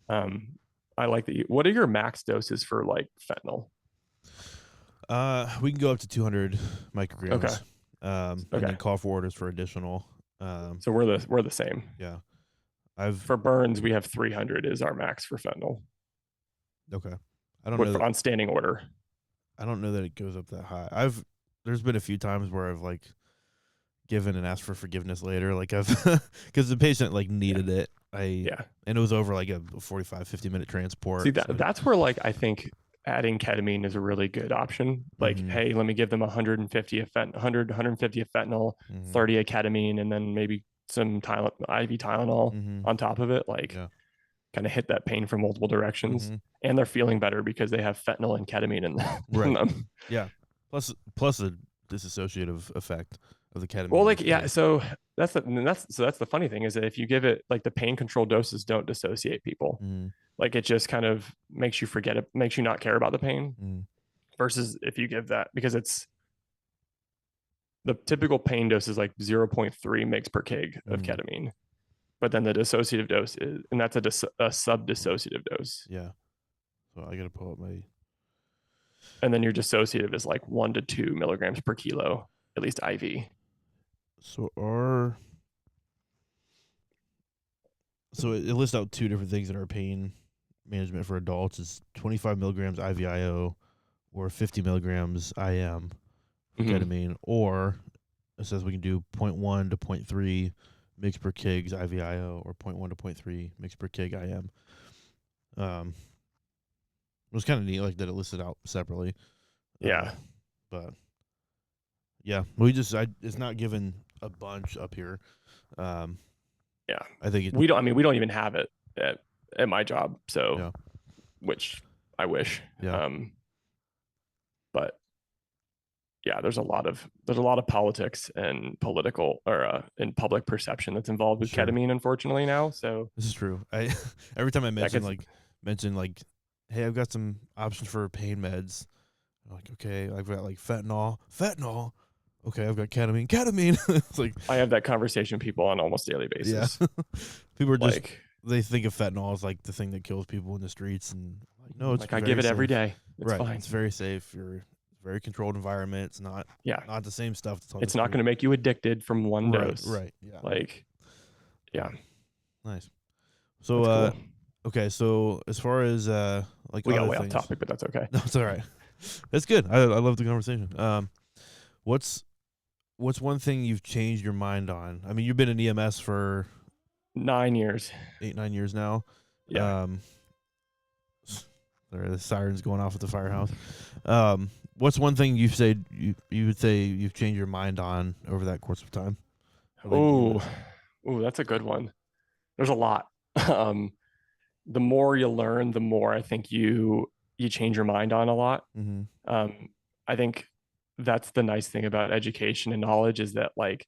I like that. What are your max doses for like fentanyl? We can go up to 200 micrograms. Okay. And then call for orders for additional. So we're the same. Yeah. For burns, we have 300 is our max for fentanyl. Okay. I don't know on standing order. I don't know that it goes up that high. There's been a few times where I've like given and asked for forgiveness later, like because the patient like needed it. And it was over like a 45-50 minute transport. See, that's where like I think adding ketamine is a really good option. Like, hey, let me give them 150 of fentanyl, 30 of ketamine, and then maybe some IV Tylenol on top of it. Like, kind of hit that pain from multiple directions, and they're feeling better because they have fentanyl and ketamine in them. Yeah. Plus the disassociative effect of the ketamine. Well, like so that's the funny thing is that if you give it, like, the pain control doses don't dissociate people. Like it just kind of makes you forget it, makes you not care about the pain. Versus if you give that, because it's the typical pain dose is like 0.3 mg per kg of ketamine, but then the dissociative dose is, and that's a sub-dissociative dose. Yeah. So I gotta pull up my. And then your dissociative is like 1 to 2 milligrams per kilo, at least IV. So it lists out two different things in our pain management for adults is 25 milligrams IVIO or 50 milligrams IM for ketamine, or it says we can do 0.1 to 0.3 mg per kg IVIO or 0.1 to 0.3 mg per kg IM. It was kind of neat, like that it listed out separately. But yeah, it's not given a bunch up here. I think we don't even have it at my job. So, which I wish. But yeah, there's a lot of politics and political or in public perception that's involved with Sure. ketamine, unfortunately now. So This is true. I every time I that gets mention like, hey, I've got some options for pain meds. I'm like, okay, I've got like fentanyl. Okay, I've got ketamine. It's like, I have that conversation with people on almost daily yeah, basis. people are just Like they think of fentanyl as like the thing that kills people in the streets, and like, no, it's like I give very it every safe. day. It's Right, fine. it's very safe. You're very controlled environment. It's Yeah. not the same stuff that's on the It's not street. going to make you addicted from one Right, dose. right, yeah, Like, yeah, nice. So, that's cool. okay, so as far as like We got other way off things, topic, but that's okay. no, it's all right. That's good. I love the conversation. What's one thing you've changed your mind on? I mean, you've been in EMS for 9 years. 8-9 years now. Yeah. Sorry, the sirens going off at the firehouse. What's one thing you would say you've changed your mind on over that course of time? Oh, that's a good one. There's a lot. Um, the more you learn, the more I think you change your mind on a lot. Mm-hmm. I think that's the nice thing about education and knowledge is that like,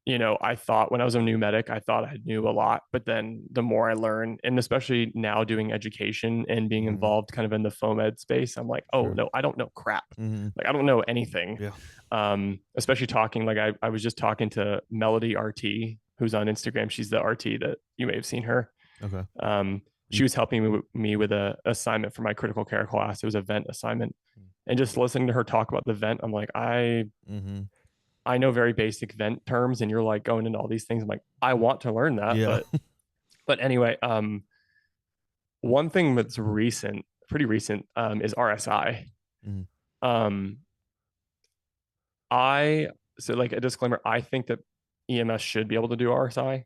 I thought when I was a new medic, I thought I knew a lot, but then the more I learn, and especially now doing education and being Mm-hmm. involved kind of in the phom ed space, I'm like, oh Sure. no, I don't know crap. Mm-hmm. Like I don't know anything. Yeah. Especially talking like I was just talking to Melody RT, who's on Instagram. She's the RT that you may have seen her. Okay. She was helping me with a assignment for my critical care class. It was a vent assignment, and just listening to her talk about the vent, I'm like, Mm-hmm. I know very basic vent terms, and you're like going into all these things. I'm like, I want to learn that, Yeah. but anyway, one thing that's pretty recent, is RSI. Mm-hmm. Um, I so like a disclaimer, I think that EMS should be able to do RSI.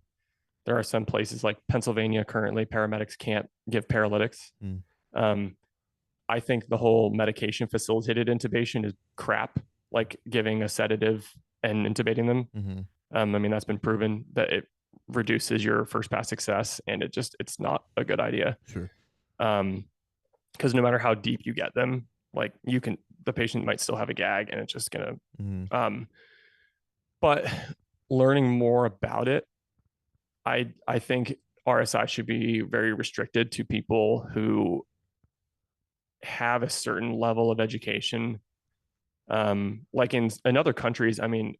There are some places like Pennsylvania currently paramedics can't give paralytics. Mm-hmm. Um, I think the whole medication facilitated intubation is crap, like giving a sedative and intubating them. Mm-hmm. I mean, that's been proven that it reduces your first pass success and it's not a good idea. Sure. Because no matter how deep you get them, like the patient might still have a gag and it's just gonna, Mm-hmm. but learning more about it, I think RSI should be very restricted to people who have a certain level of education. Like in other countries, I mean,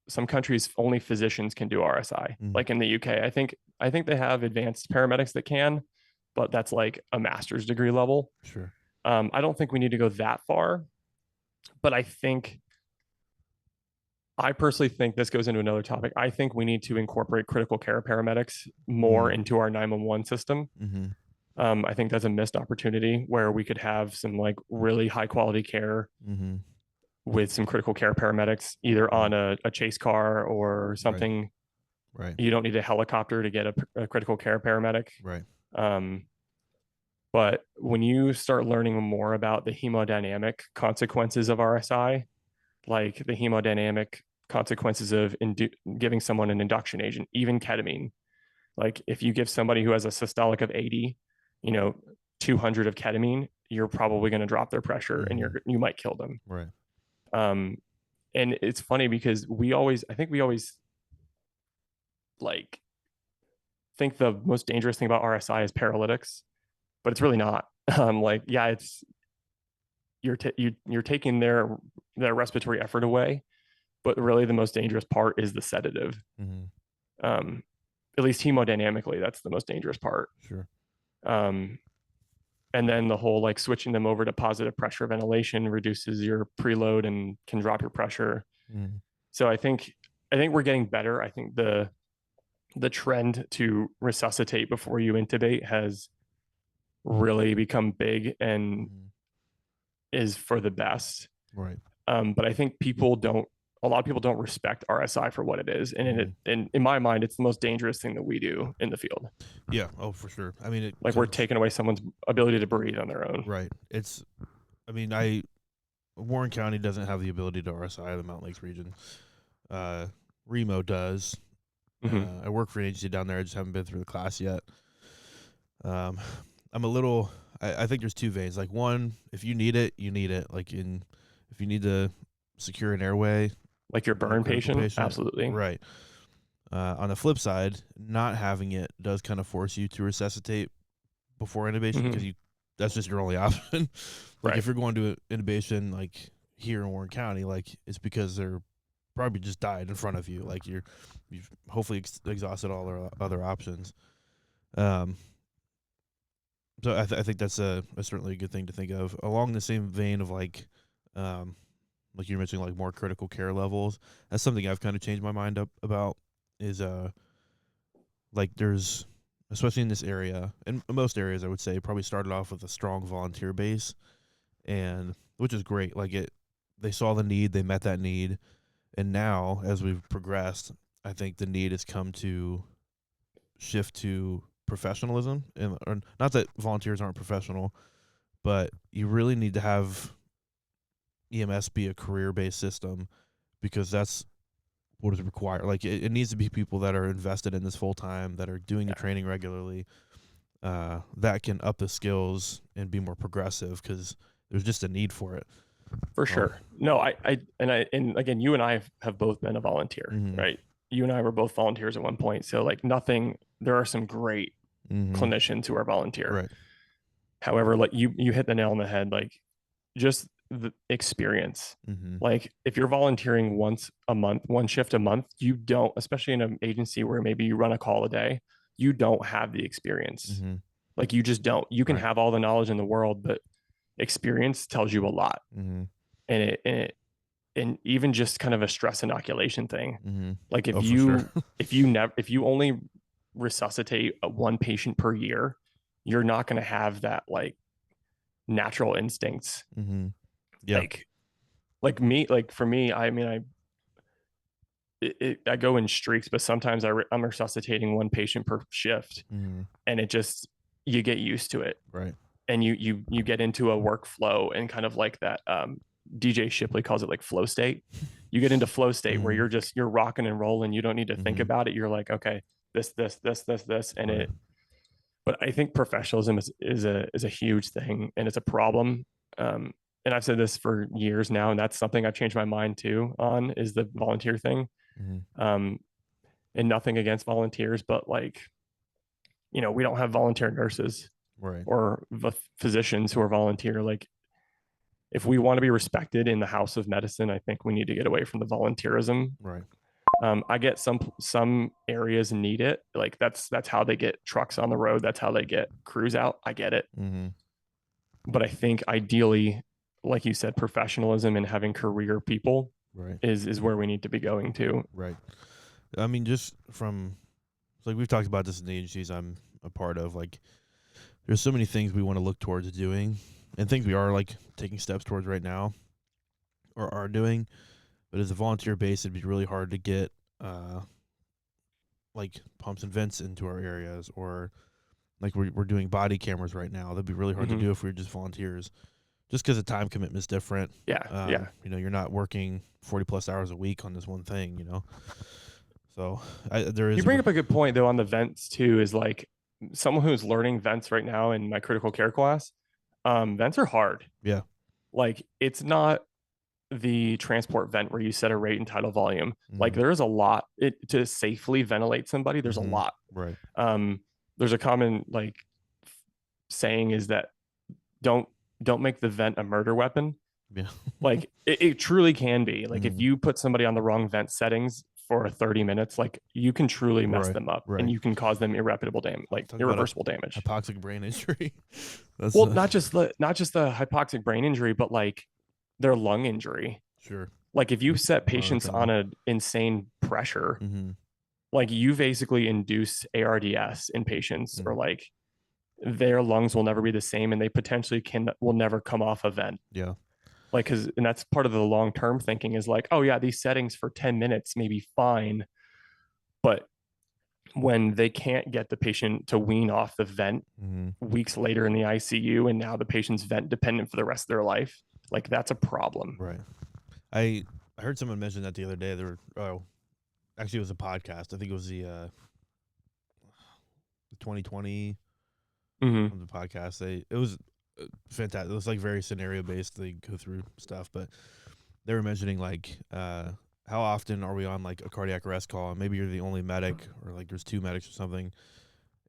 some countries only physicians can do RSI. Mm-hmm. Like in the UK, I think they have advanced paramedics that can, but that's like a master's degree level. Sure. I don't think we need to go that far, but I personally think this goes into another topic. I think we need to incorporate critical care paramedics more into our 911 system. Mm-hmm. I think that's a missed opportunity where we could have some like really high quality care Mm-hmm. with some critical care paramedics, either on a chase car or something. Right. You don't need a helicopter to get a critical care paramedic. Right. But when you start learning more about the hemodynamic consequences of RSI, like the hemodynamic consequences of giving someone an induction agent, even ketamine, like if you give somebody who has a systolic of 80, 200 of ketamine, you're probably going to drop their pressure and you might kill them. Right. And it's funny because I think we always like think the most dangerous thing about RSI is paralytics, but it's really not. Like, yeah, it's you're taking their respiratory effort away, but really the most dangerous part is the sedative. Mm-hmm. At least hemodynamically, that's the most dangerous part. Sure. And then the whole like switching them over to positive pressure ventilation reduces your preload and can drop your pressure. Mm-hmm. So I think we're getting better. I think the trend to resuscitate before you intubate has really become big and is for the best. Right. But I think a lot of people don't respect RSI for what it is. And in my mind, it's the most dangerous thing that we do in the field. Yeah. Oh, for sure. I mean, we're taking away someone's ability to breathe on their own. Right. Warren County doesn't have the ability to RSI the Mountain Lakes region. Remo does. Mm-hmm. I work for an agency down there. I just haven't been through the class yet. I'm a little. I think there's two veins. Like one, if you need it, you need it. Like if you need to secure an airway, like your burn patient. Absolutely. right? On the flip side, not having it does kind of force you to resuscitate before intubation because that's just your only option. Like Right. if you're going to intubation, like here in Warren County, like it's because they're probably just died in front of you. Like you've hopefully exhausted all their other options. So I think that's a certainly a good thing to think of. Along the same vein of like you mentioned, like more critical care levels. That's something I've kind of changed my mind up about. Is like there's, especially in this area and most areas, I would say probably started off with a strong volunteer base, and which is great. Like they saw the need, they met that need, and now as we've progressed, I think the need has come to shift to professionalism, and or not that volunteers aren't professional, but you really need to have EMS be a career-based system because that's what is required. Like it needs to be people that are invested in this full time, that are doing the training regularly, that can up the skills and be more progressive because there's just a need for it. For sure. No, and again, you and I have both been a volunteer, right? You and I were both volunteers at one point. So like there are some great clinicians who are volunteer. Right. However, like you hit the nail on the head, like just the experience. Like if you're volunteering once a month, one shift a month, you don't, especially in an agency where maybe you run a call a day, you don't have the experience. Like you just don't. You can have all the knowledge in the world, but experience tells you a lot. And even just kind of a stress inoculation thing. Like if you only resuscitate one patient per year, you're not going to have that like natural instincts. Yeah. Like me, like for me, I mean, I go in streaks, but sometimes I'm resuscitating one patient per shift, and it just, you get used to it. Right. And you get into a workflow and kind of like that, DJ Shipley calls it like flow state. You get into flow state where you're rocking and rolling. You don't need to think about it. You're like, okay, this, and but I think professionalism is a huge thing, and it's a problem. And I've said this for years now, and that's something I've changed my mind too on, is the volunteer thing. And nothing against volunteers, but like, we don't have volunteer nurses or physicians who are volunteer. Like if we want to be respected in the house of medicine, I think we need to get away from the volunteerism. Right. I get some areas need it. Like that's how they get trucks on the road. That's how they get crews out. I get it. But I think ideally, like you said, professionalism and having career people is where we need to be going to. Right. I mean, just from, like we've talked about this in the agencies I'm a part of, like there's so many things we want to look towards doing and things we are like taking steps towards right now or are doing. But as a volunteer base, it'd be really hard to get like pumps and vents into our areas, or like we're doing body cameras right now. That'd be really hard to do if we were just volunteers, just because the time commitment is different. Yeah. You're not working 40+ hours a week on this one thing. So there is. You bring up a good point though on the vents too. Is like someone who's learning vents right now in my critical care class. Vents are hard. Yeah. Like it's not the transport vent where you set a rate and tidal volume. Like there is a lot to safely ventilate somebody. There's a lot. Right. There's a common like saying is that don't make the vent a murder weapon. Yeah. Like it truly can be. Like if you put somebody on the wrong vent settings for 30 minutes, like you can truly mess them up and you can cause them irreparable damage, like irreversible damage. Hypoxic brain injury. Well, not just the hypoxic brain injury, but like their lung injury. Sure. Like if you set patients on an insane pressure, like you basically induce ARDS in patients, or like their lungs will never be the same, and they potentially will never come off a vent. Yeah. Like, and that's part of the long-term thinking is like, oh yeah, these settings for 10 minutes may be fine, but when they can't get the patient to wean off the vent weeks later in the ICU, and now the patient's vent dependent for the rest of their life, like that's a problem. Right. I heard someone mention that the other day. Actually, it was a podcast. I think it was the 2020 on the podcast. It was fantastic. It was like very scenario based. They go through stuff, but they were mentioning like how often are we on like a cardiac arrest call, and maybe you're the only medic, or like there's 2 medics or something,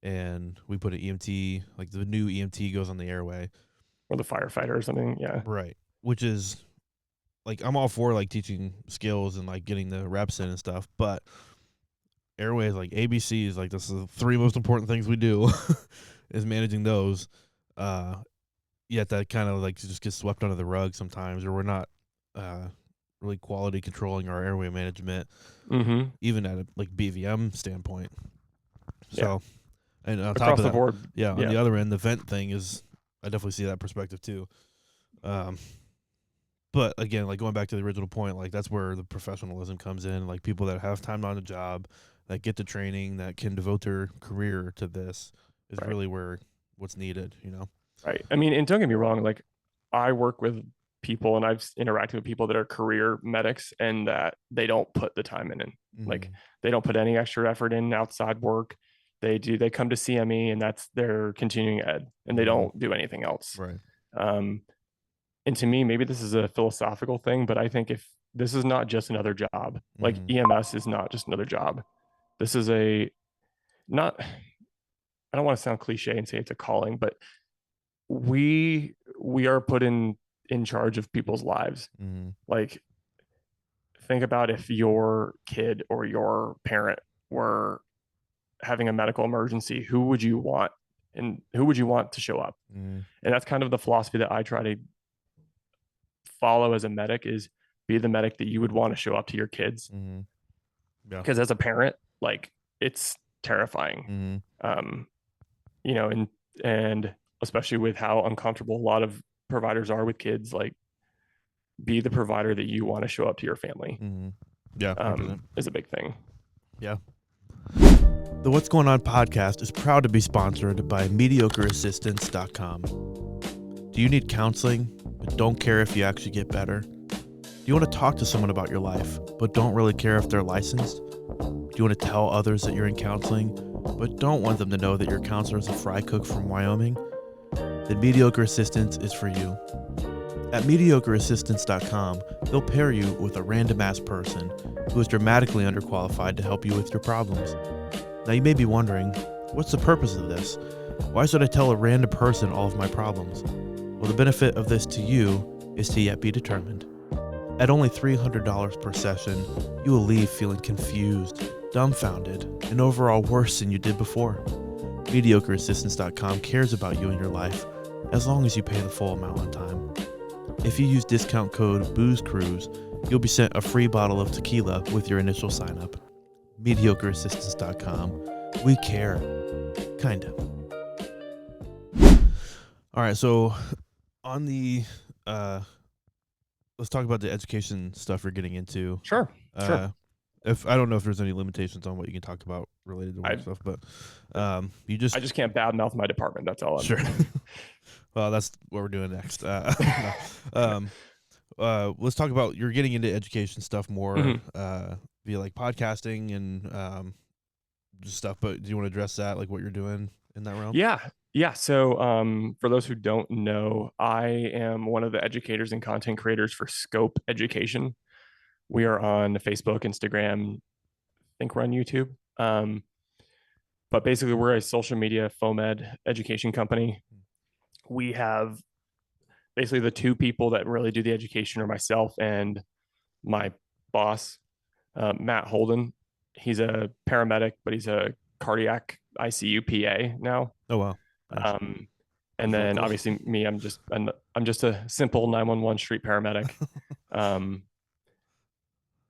and we put an EMT, like the new EMT goes on the airway, or the firefighter or something. Yeah. right? Which is like, I'm all for like teaching skills and like getting the reps in and stuff, but airways, like ABC, is like, this is the 3 most important things we do is managing those. Yet that kind of like just gets swept under the rug sometimes, or we're not really quality controlling our airway management, even at a like BVM standpoint. So, and on top across of the that, board. on the other end, the vent thing is, I definitely see that perspective too. But again, like going back to the original point, like that's where the professionalism comes in. Like people that have time on the job, that get the training, that can devote their career to this, is really where what's needed, you know? Right. I mean, and don't get me wrong, like I work with people and I've interacted with people that are career medics and that they don't put the time in. Like they don't put any extra effort in outside work. They come to CME and that's their continuing ed, and they don't do anything else. Right. And to me, maybe this is a philosophical thing, but I think if this is not just another job, like EMS is not just another job. This is not, I don't want to sound cliche and say it's a calling, but we are put in charge of people's lives. Like, think about if your kid or your parent were having a medical emergency, who would you want to show up? And that's kind of the philosophy that I try to follow as a medic, is be the medic that you would want to show up to your kids. Because as a parent, like, it's terrifying. You know, and especially with how uncomfortable a lot of providers are with kids, like, be the provider that you want to show up to your family. Is a big thing. Yeah. The What's Going On podcast is proud to be sponsored by MediocreAssistance.com. Do you need counseling, but don't care if you actually get better? Do you want to talk to someone about your life, but don't really care if they're licensed? Do you want to tell others that you're in counseling, but don't want them to know that your counselor is a fry cook from Wyoming? Then Mediocre Assistance is for you. At MediocreAssistance.com, they'll pair you with a random-ass person who is dramatically underqualified to help you with your problems. Now you may be wondering, what's the purpose of this? Why should I tell a random person all of my problems? Well, the benefit of this to you is to yet be determined. At only $300 per session, you will leave feeling confused, dumbfounded, and overall worse than you did before. MediocreAssistance.com cares about you and your life, as long as you pay the full amount on time. If you use discount code BOOZECRUISE, you'll be sent a free bottle of tequila with your initial sign-up. MediocreAssistance.com. We care. Kind of. All right, so on the let's talk about the education stuff you're getting into. Sure. If I don't know if there's any limitations on what you can talk about related to work stuff, but I just can't badmouth my department. That's all. Sure. Well, that's what we're doing next. Let's talk about, you're getting into education stuff more via like podcasting and just stuff. But do you want to address that, like what you're doing in that realm? Yeah. So for those who don't know, I am one of the educators and content creators for Scope Education. We are on Facebook, Instagram, I think we're on YouTube. But basically, we're a social media FOMED education company. We have basically the 2 people that really do the education are myself and my boss, Matt Holden. He's a paramedic, but he's a cardiac ICU PA now. Oh, wow. Nice. And then obviously me, I'm just a simple 911 street paramedic.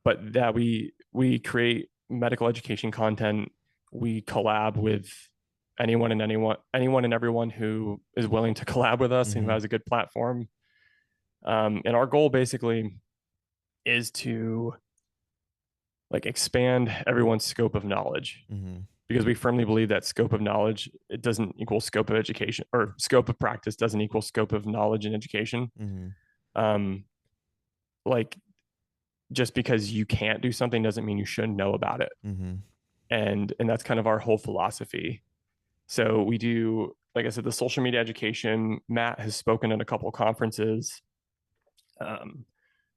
But that we create medical education content. We collab with anyone and everyone who is willing to collab with us and who has a good platform. And our goal basically is to like expand everyone's scope of knowledge, because we firmly believe that scope of knowledge, it doesn't equal scope of education, or scope of practice doesn't equal scope of knowledge and education. Like, just because you can't do something doesn't mean you shouldn't know about it. And that's kind of our whole philosophy. So we do, like I said, the social media education. Matt has spoken at a couple of conferences.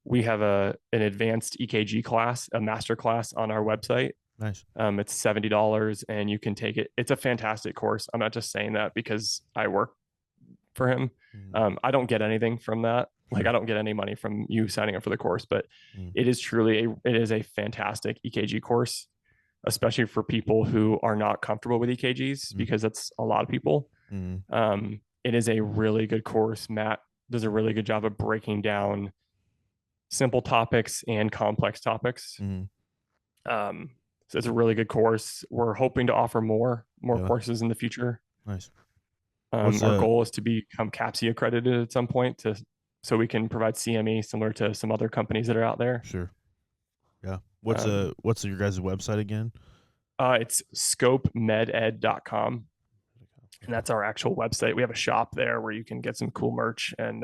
we have an advanced EKG class, a master class on our website. Nice. It's $70 and you can take it. It's a fantastic course. I'm not just saying that because I work for him. I don't get anything from that. Like I don't get any money from you signing up for the course, but it is truly it is a fantastic EKG course, especially for people who are not comfortable with EKGs because that's a lot of people. It is a really good course. Matt does a really good job of breaking down simple topics and complex topics. So it's a really good course. We're hoping to offer more courses in the future. Nice. Our goal is to become CAPCI accredited at some point so we can provide CME similar to some other companies that are out there. Sure. Yeah. What's your guys' website again? It's scopemeded.com. And that's our actual website. We have a shop there where you can get some cool merch and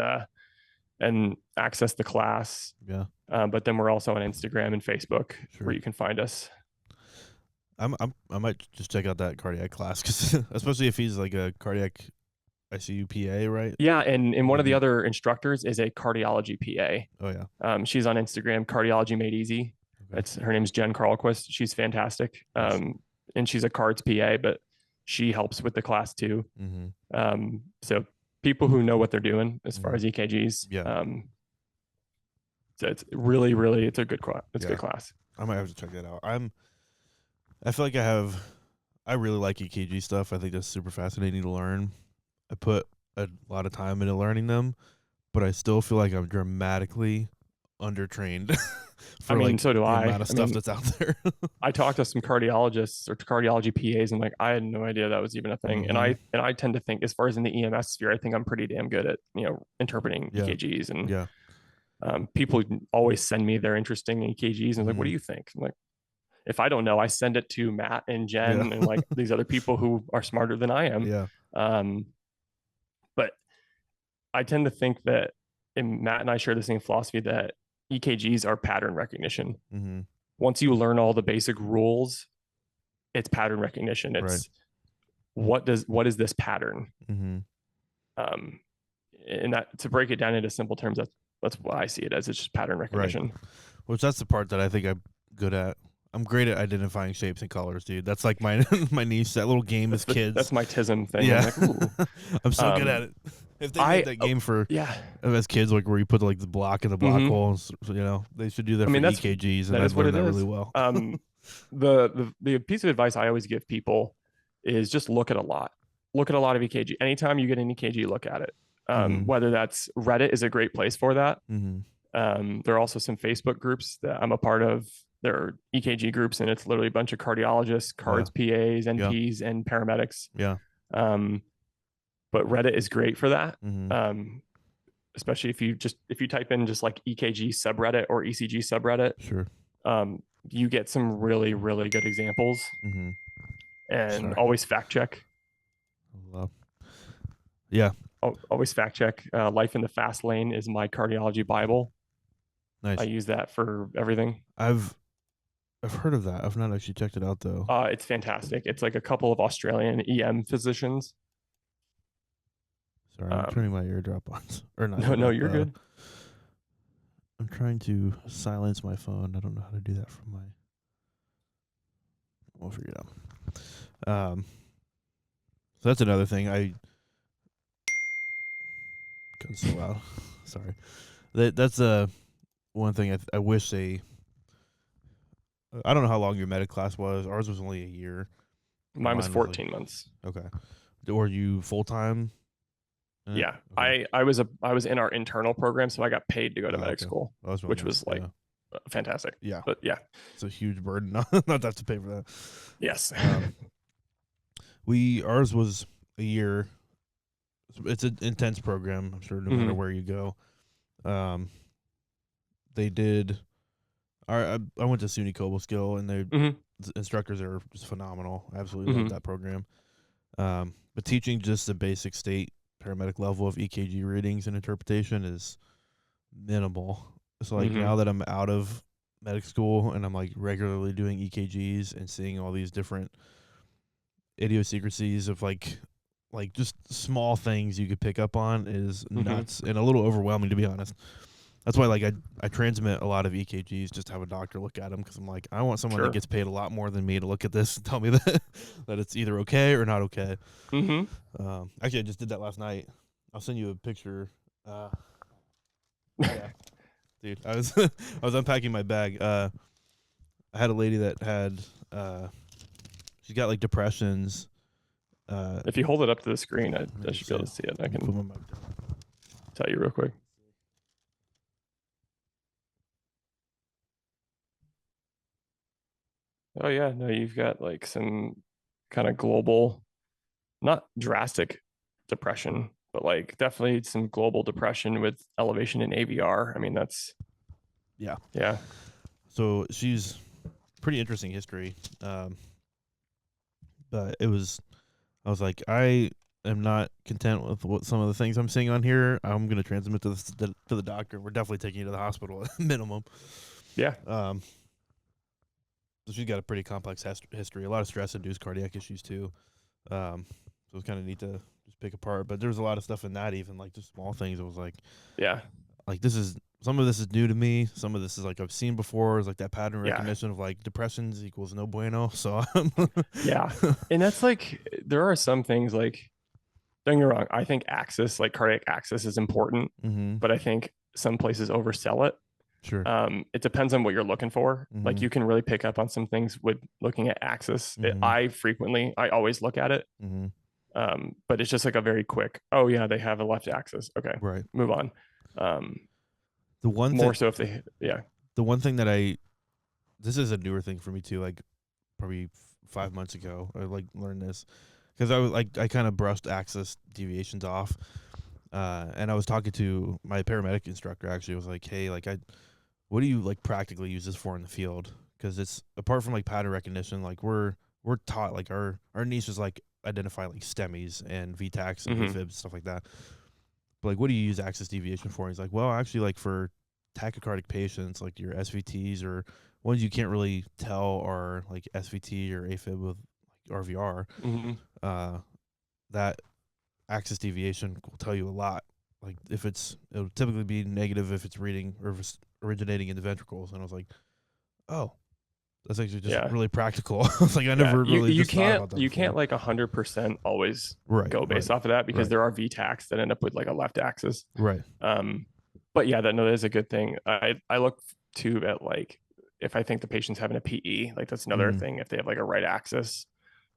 access the class. Yeah. But then we're also on Instagram and Facebook where you can find us. I might just check out that cardiac class, cause especially if he's like a cardiac ICU PA, right? Yeah, and one of the other instructors is a cardiology PA. Oh yeah. She's on Instagram, Cardiology Made Easy. Okay. Her name's Jen Carlquist. She's fantastic. Nice. And she's a cards PA, but she helps with the class too. So people who know what they're doing as far as EKGs. Yeah. So it's really, really, it's a good class. It's a good class. I might have to check that out. I feel like I really like EKG stuff. I think that's super fascinating to learn. I put a lot of time into learning them, but I still feel like I'm dramatically undertrained. So do I. The amount of stuff that's out there. I talked to some cardiologists or cardiology PAs, and like I had no idea that was even a thing. And I tend to think, as far as in the EMS sphere, I think I'm pretty damn good at interpreting EKGs. And people always send me their interesting EKGs, and like, what do you think? I'm like, if I don't know, I send it to Matt and Jen and like these other people who are smarter than I am. Yeah. But I tend to think that, and Matt and I share the same philosophy, that EKGs are pattern recognition. Once you learn all the basic rules, it's pattern recognition. It's what is this pattern? And that, to break it down into simple terms, that's what I see it as. It's just pattern recognition. Which that's the part that I think I'm good at. I'm great at identifying shapes and colors, dude. That's like my niche, that little game as kids. That's my TISM thing. Yeah. I'm, like, I'm so good at it. If they made that game for as kids, like where you put like the block in the block hole, they should do that for EKGs, and I'd learn that really well. The piece of advice I always give people is just look at a lot. Look at a lot of EKG. Anytime you get an EKG, look at it. Whether that's Reddit is a great place for that. There are also some Facebook groups that I'm a part of. There are EKG groups, and it's literally a bunch of cardiologists, cards, PAs, NPs, and paramedics. But Reddit is great for that. Especially if you type in just like EKG subreddit or ECG subreddit. Sure. You get some really, really good examples. And always fact check. Yeah. Always fact check. Life in the Fast Lane is my cardiology Bible. Nice. I use that for everything. I've heard of that. I've not actually checked it out though. It's fantastic. It's like a couple of Australian EM physicians. Sorry, I'm turning my eardrop on. Or not. No, you're good. I'm trying to silence my phone. I don't know how to do that from my. We'll figure it out. So that's another thing. Got so loud. Sorry. That's one thing I wish they. I don't know how long your medic class was. Ours was only a year. Mine was 14 months. Okay. Were you full time? Yeah. Okay. I was in our internal program, so I got paid to go to medic school, which was like fantastic. Yeah. But yeah, it's a huge burden not to have to pay for that. Yes. Ours was a year. It's an intense program, I'm sure, no matter where you go. They did. I went to SUNY Cobleskill, and the instructors are just phenomenal. I absolutely love that program. But teaching just the basic state paramedic level of EKG readings and interpretation is minimal. So like now that I'm out of medic school and I'm like regularly doing EKGs and seeing all these different idiosyncrasies of like just small things you could pick up on is nuts and a little overwhelming, to be honest. That's why like I transmit a lot of EKGs just to have a doctor look at them because I'm like I want someone that gets paid a lot more than me to look at this and tell me that that it's either okay or not okay. Actually, I just did that last night. I'll send you a picture. Yeah, dude, I was I was unpacking my bag. I had a lady that had she's got like depressions. If you hold it up to the screen, I should be able to see it. I can tell you real quick. Oh yeah, no, you've got like some kind of global, not drastic depression, but like definitely some global depression with elevation in AVR. I mean, that's yeah. So she's pretty interesting history, but I was like, I am not content with what some of the things I'm seeing on here. I'm gonna transmit to the doctor. We're definitely taking you to the hospital at minimum. Yeah. So she's got a pretty complex history, a lot of stress-induced cardiac issues too. So it's kind of neat to just pick apart. But there's a lot of stuff in that, even like just small things. It was like, yeah, like some of this is new to me. Some of this is like I've seen before. It's like that pattern recognition of like depressions equals no bueno. So yeah, and that's like there are some things like don't get me wrong. I think access, like cardiac access, is important, but I think some places oversell it. Sure. It depends on what you're looking for. Like you can really pick up on some things with looking at access. I always look at it. But it's just like a very quick, oh yeah, they have a left axis. Okay. Right. Move on. The one more so if they, the one thing that this is a newer thing for me too, like probably 5 months ago, I like learned this because I kind of brushed access deviations off. And I was talking to my paramedic instructor, actually. I was like, hey, like what do you like practically use this for in the field? Because it's apart from like pattern recognition, like we're taught like our niche is like identify like STEMIs and VTACs and AFibs, stuff like that. But like, what do you use access deviation for? And he's like, well, actually, like for tachycardic patients, like your SVTs or ones you can't really tell are like SVT or AFib with like RVR. That access deviation will tell you a lot. Like if it'll typically be negative if it's reading or if it's originating in the ventricles. And I was like, oh, that's actually just really practical. It's like I never really you thought about that. You can't like 100% always go based off of that because there are VTACs that end up with like a left axis. Right. But yeah, that is a good thing. I look too at like if I think the patient's having a PE, like that's another thing. If they have like a right axis,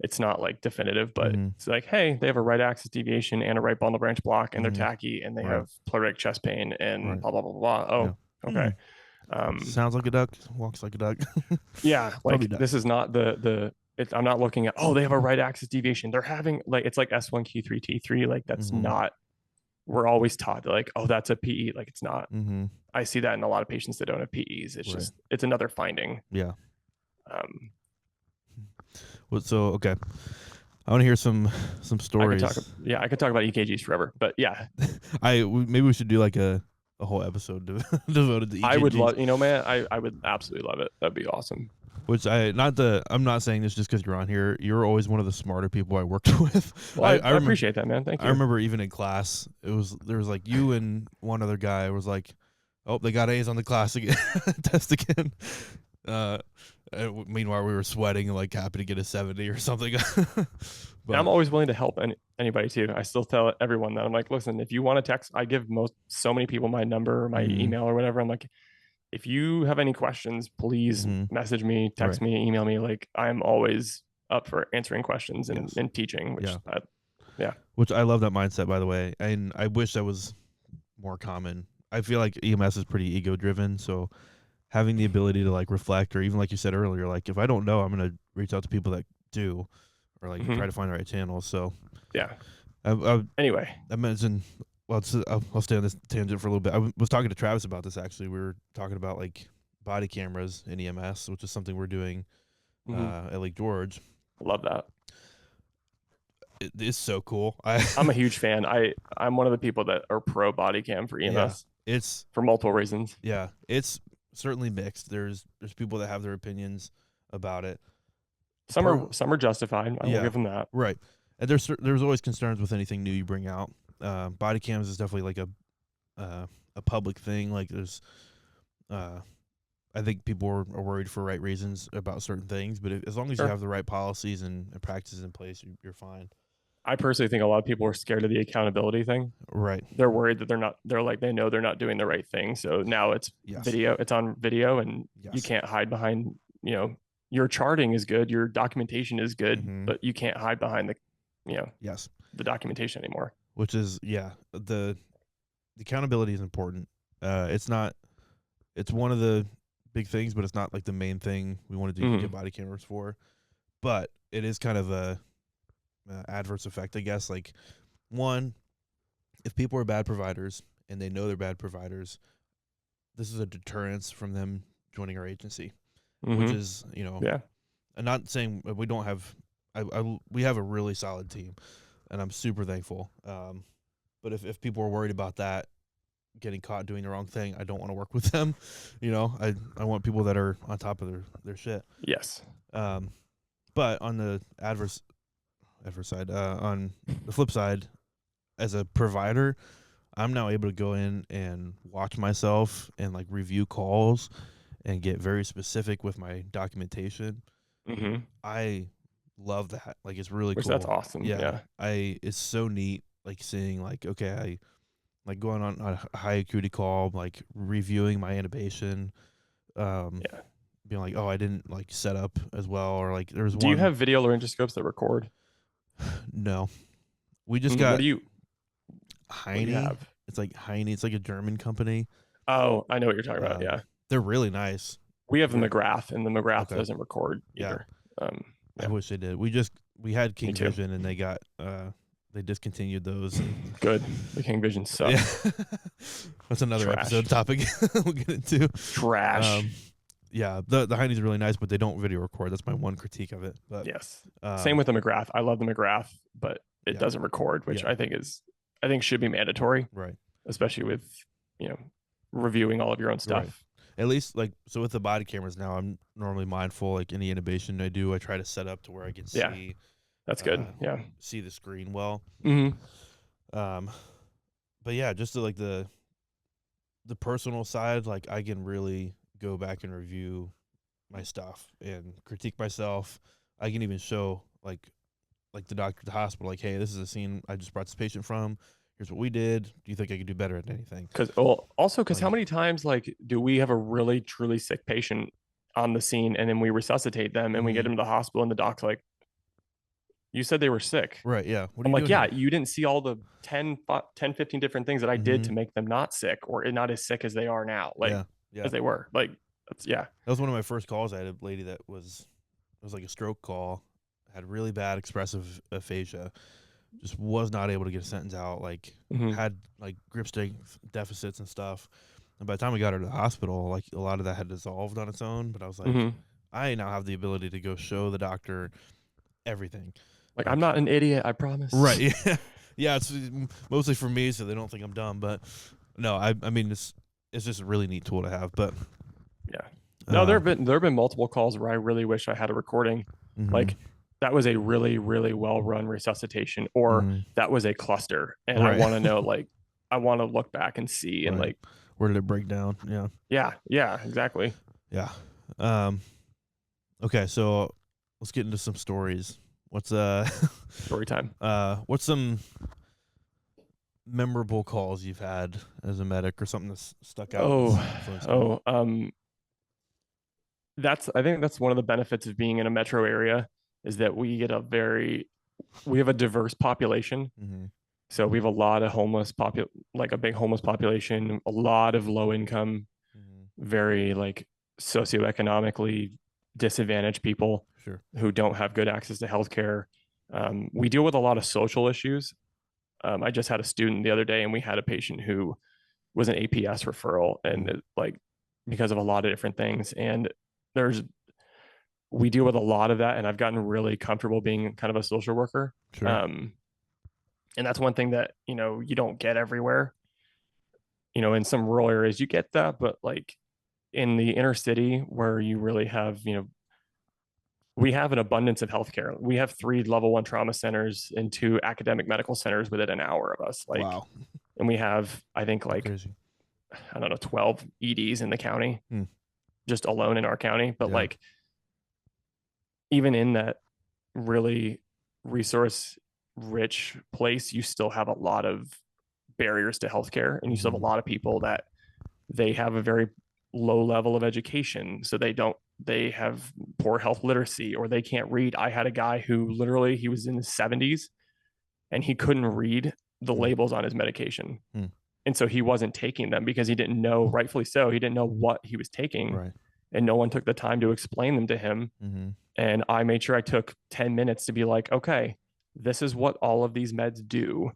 it's not like definitive, but it's like, hey, they have a right axis deviation and a right bundle branch block and they're tachy and they have pleuritic chest pain and blah, blah, blah, blah. Oh, okay. Sounds like a duck, walks like a duck. Yeah. Like this is not I'm not looking at, oh, they have a right axis deviation. They're having like, it's like S1Q3 T3. Like that's not, we're always taught like, oh, that's a PE. Like it's not. I see that in a lot of patients that don't have PEs. It's just, it's another finding. Yeah. Well, so, okay. I want to hear some stories. I could talk about EKGs forever, but yeah. Maybe we should do like a whole episode devoted to EKGs. I would love, man, I would absolutely love it. That'd be awesome. Which I'm not saying this just because you're on here. You're always one of the smarter people I worked with. Well, I appreciate that, man. Thank you. I remember even in class, there was like you and one other guy was like, oh, they got A's on the class again, test again. Meanwhile, we were sweating and like happy to get a 70 or something. But I'm always willing to help anybody too. I still tell everyone that I'm like, listen, if you want to text, I give so many people my number, or my email or whatever. I'm like, if you have any questions, please message me, text me, email me. Like I'm always up for answering questions and teaching, which which I love that mindset, by the way. And I wish that was more common. I feel like EMS is pretty ego driven. So having the ability to like reflect, or even like you said earlier, like if I don't know, I'm going to reach out to people that do, or like try to find the right channels. So yeah. Anyway, I mentioned, well, I'll stay on this tangent for a little bit. I was talking to Travis about this, actually. We were talking about like body cameras in EMS, which is something we're doing at Lake George. Love that. It is so cool. I'm a huge fan. I'm one of the people that are pro body cam for EMS. Yeah, it's for multiple reasons. Yeah, it's certainly mixed. There's people that have their opinions about it. Some are justified. I will give them that. Right. And there's always concerns with anything new you bring out. Body cams is definitely like a public thing. Like there's, uh, I think people are worried for right reasons about certain things, but as long as you Sure. have the right policies and practices in place, you're fine. I personally think a lot of people are scared of the accountability thing. Right. They're worried that they're like, they know they're not doing the right thing. So now Yes. it's on video and you Yes. can't hide behind, your charting is good, your documentation is good, Mm-hmm. but you can't hide behind Yes. the documentation anymore. Which is, yeah, the accountability is important. It's not, it's one of the big things, but it's not like the main thing we want to do get body cameras for. But it is kind of a adverse effect, I guess. Like, one, if people are bad providers and they know they're bad providers, this is a deterrence from them joining our agency, which is, Yeah. I'm not saying we don't have, we have a really solid team, and I'm super thankful. But if people are worried about that, getting caught doing the wrong thing, I don't want to work with them. I want people that are on top of their shit. Yes. But on the adverse side, on the flip side, as a provider, I'm now able to go in and watch myself and like review calls and get very specific with my documentation. I love that. Like, it's really Which cool. that's awesome. Yeah. It's so neat. Like seeing like, okay, I like going on a high acuity call, like reviewing my intubation, Yeah. being like, oh, I didn't like set up as well, or like there was Do one. you have video laryngoscopes that record? No, we just What got do you Heine. have? It's like Heine. It's like a German company. Oh, I know what you're talking about. Yeah. They're really nice. We have the McGrath, and the McGrath Okay. doesn't record either. Yeah. I wish they did. We had King Me too. Vision, and they discontinued those. Good. The King Vision sucks. Yeah. That's another Trash. episode topic we'll get into. Trash. Yeah, the Heine's are really nice, but they don't video record. That's my one critique of it. But yes. Same with the McGrath. I love the McGrath, but it Yeah. doesn't record, which Yeah. I think should be mandatory, right. especially with reviewing all of your own stuff. Right. At least like so with the body cameras now, I'm normally mindful. Like any intubation I do, I try to set up to where I can Yeah. see. That's good. Yeah. See the screen well. Mm-hmm. But yeah, just to, like the personal side, like I can really go back and review my stuff and critique myself. I can even show like the doctor at the hospital, like, hey, this is a scene I just brought this patient from. Here's what we did. Do you think I could do better at anything? Because how many times like do we have a really truly sick patient on the scene and then we resuscitate them and we get them to the hospital and the doc's like, you said they were sick. Right. Yeah. What I'm are you like, doing yeah, here? you didn't see all the 10, 15 different things that I did to make them not sick or not as sick as they are now. Like, yeah. as they were. Like, that was one of my first calls. I had a lady that it was like a stroke call, had really bad expressive aphasia, just was not able to get a sentence out, like had like grip strength deficits and stuff. And by the time we got her to the hospital, like a lot of that had dissolved on its own. But I was like, I now have the ability to go show the doctor everything. Like I'm not an idiot, I promise. Right. Yeah. Yeah. It's mostly for me, so they don't think I'm dumb. But no, I mean, it's just a really neat tool to have. But yeah. No, there have been multiple calls where I really wish I had a recording. Like that was a really, really well run resuscitation, or that was a cluster. And I want to know, like, I want to look back and see and like, where did it break down? Yeah. Yeah. Yeah, exactly. Yeah. Okay. So let's get into some stories. What's story time? What's some memorable calls you've had as a medic or something that's stuck out? I think that's one of the benefits of being in a metro area is that we have a diverse population. So we have a lot of like a big homeless population, a lot of low income, very like socioeconomically disadvantaged people who don't have good access to healthcare. We deal with a lot of social issues. I just had a student the other day and we had a patient who was an APS referral and like because of a lot of different things. And we deal with a lot of that. And I've gotten really comfortable being kind of a social worker. And that's one thing that, you don't get everywhere. In some rural areas you get that, but like in the inner city where you really have, we have an abundance of healthcare. We have 3 level 1 trauma centers and 2 academic medical centers within an hour of us. Like, wow. and we have, I think, like, I don't know, 12 EDs in the county, just alone in our county. But like, even in that really resource rich place, you still have a lot of barriers to healthcare, and you still have a lot of people that they have a very low level of education, so they have poor health literacy, or they can't read. I had a guy who literally, he was in his 70s and he couldn't read the labels on his medication. And so he wasn't taking them because he didn't know, rightfully so, he didn't know what he was taking. And no one took the time to explain them to him. And I made sure I took 10 minutes to be like, okay, this is what all of these meds do.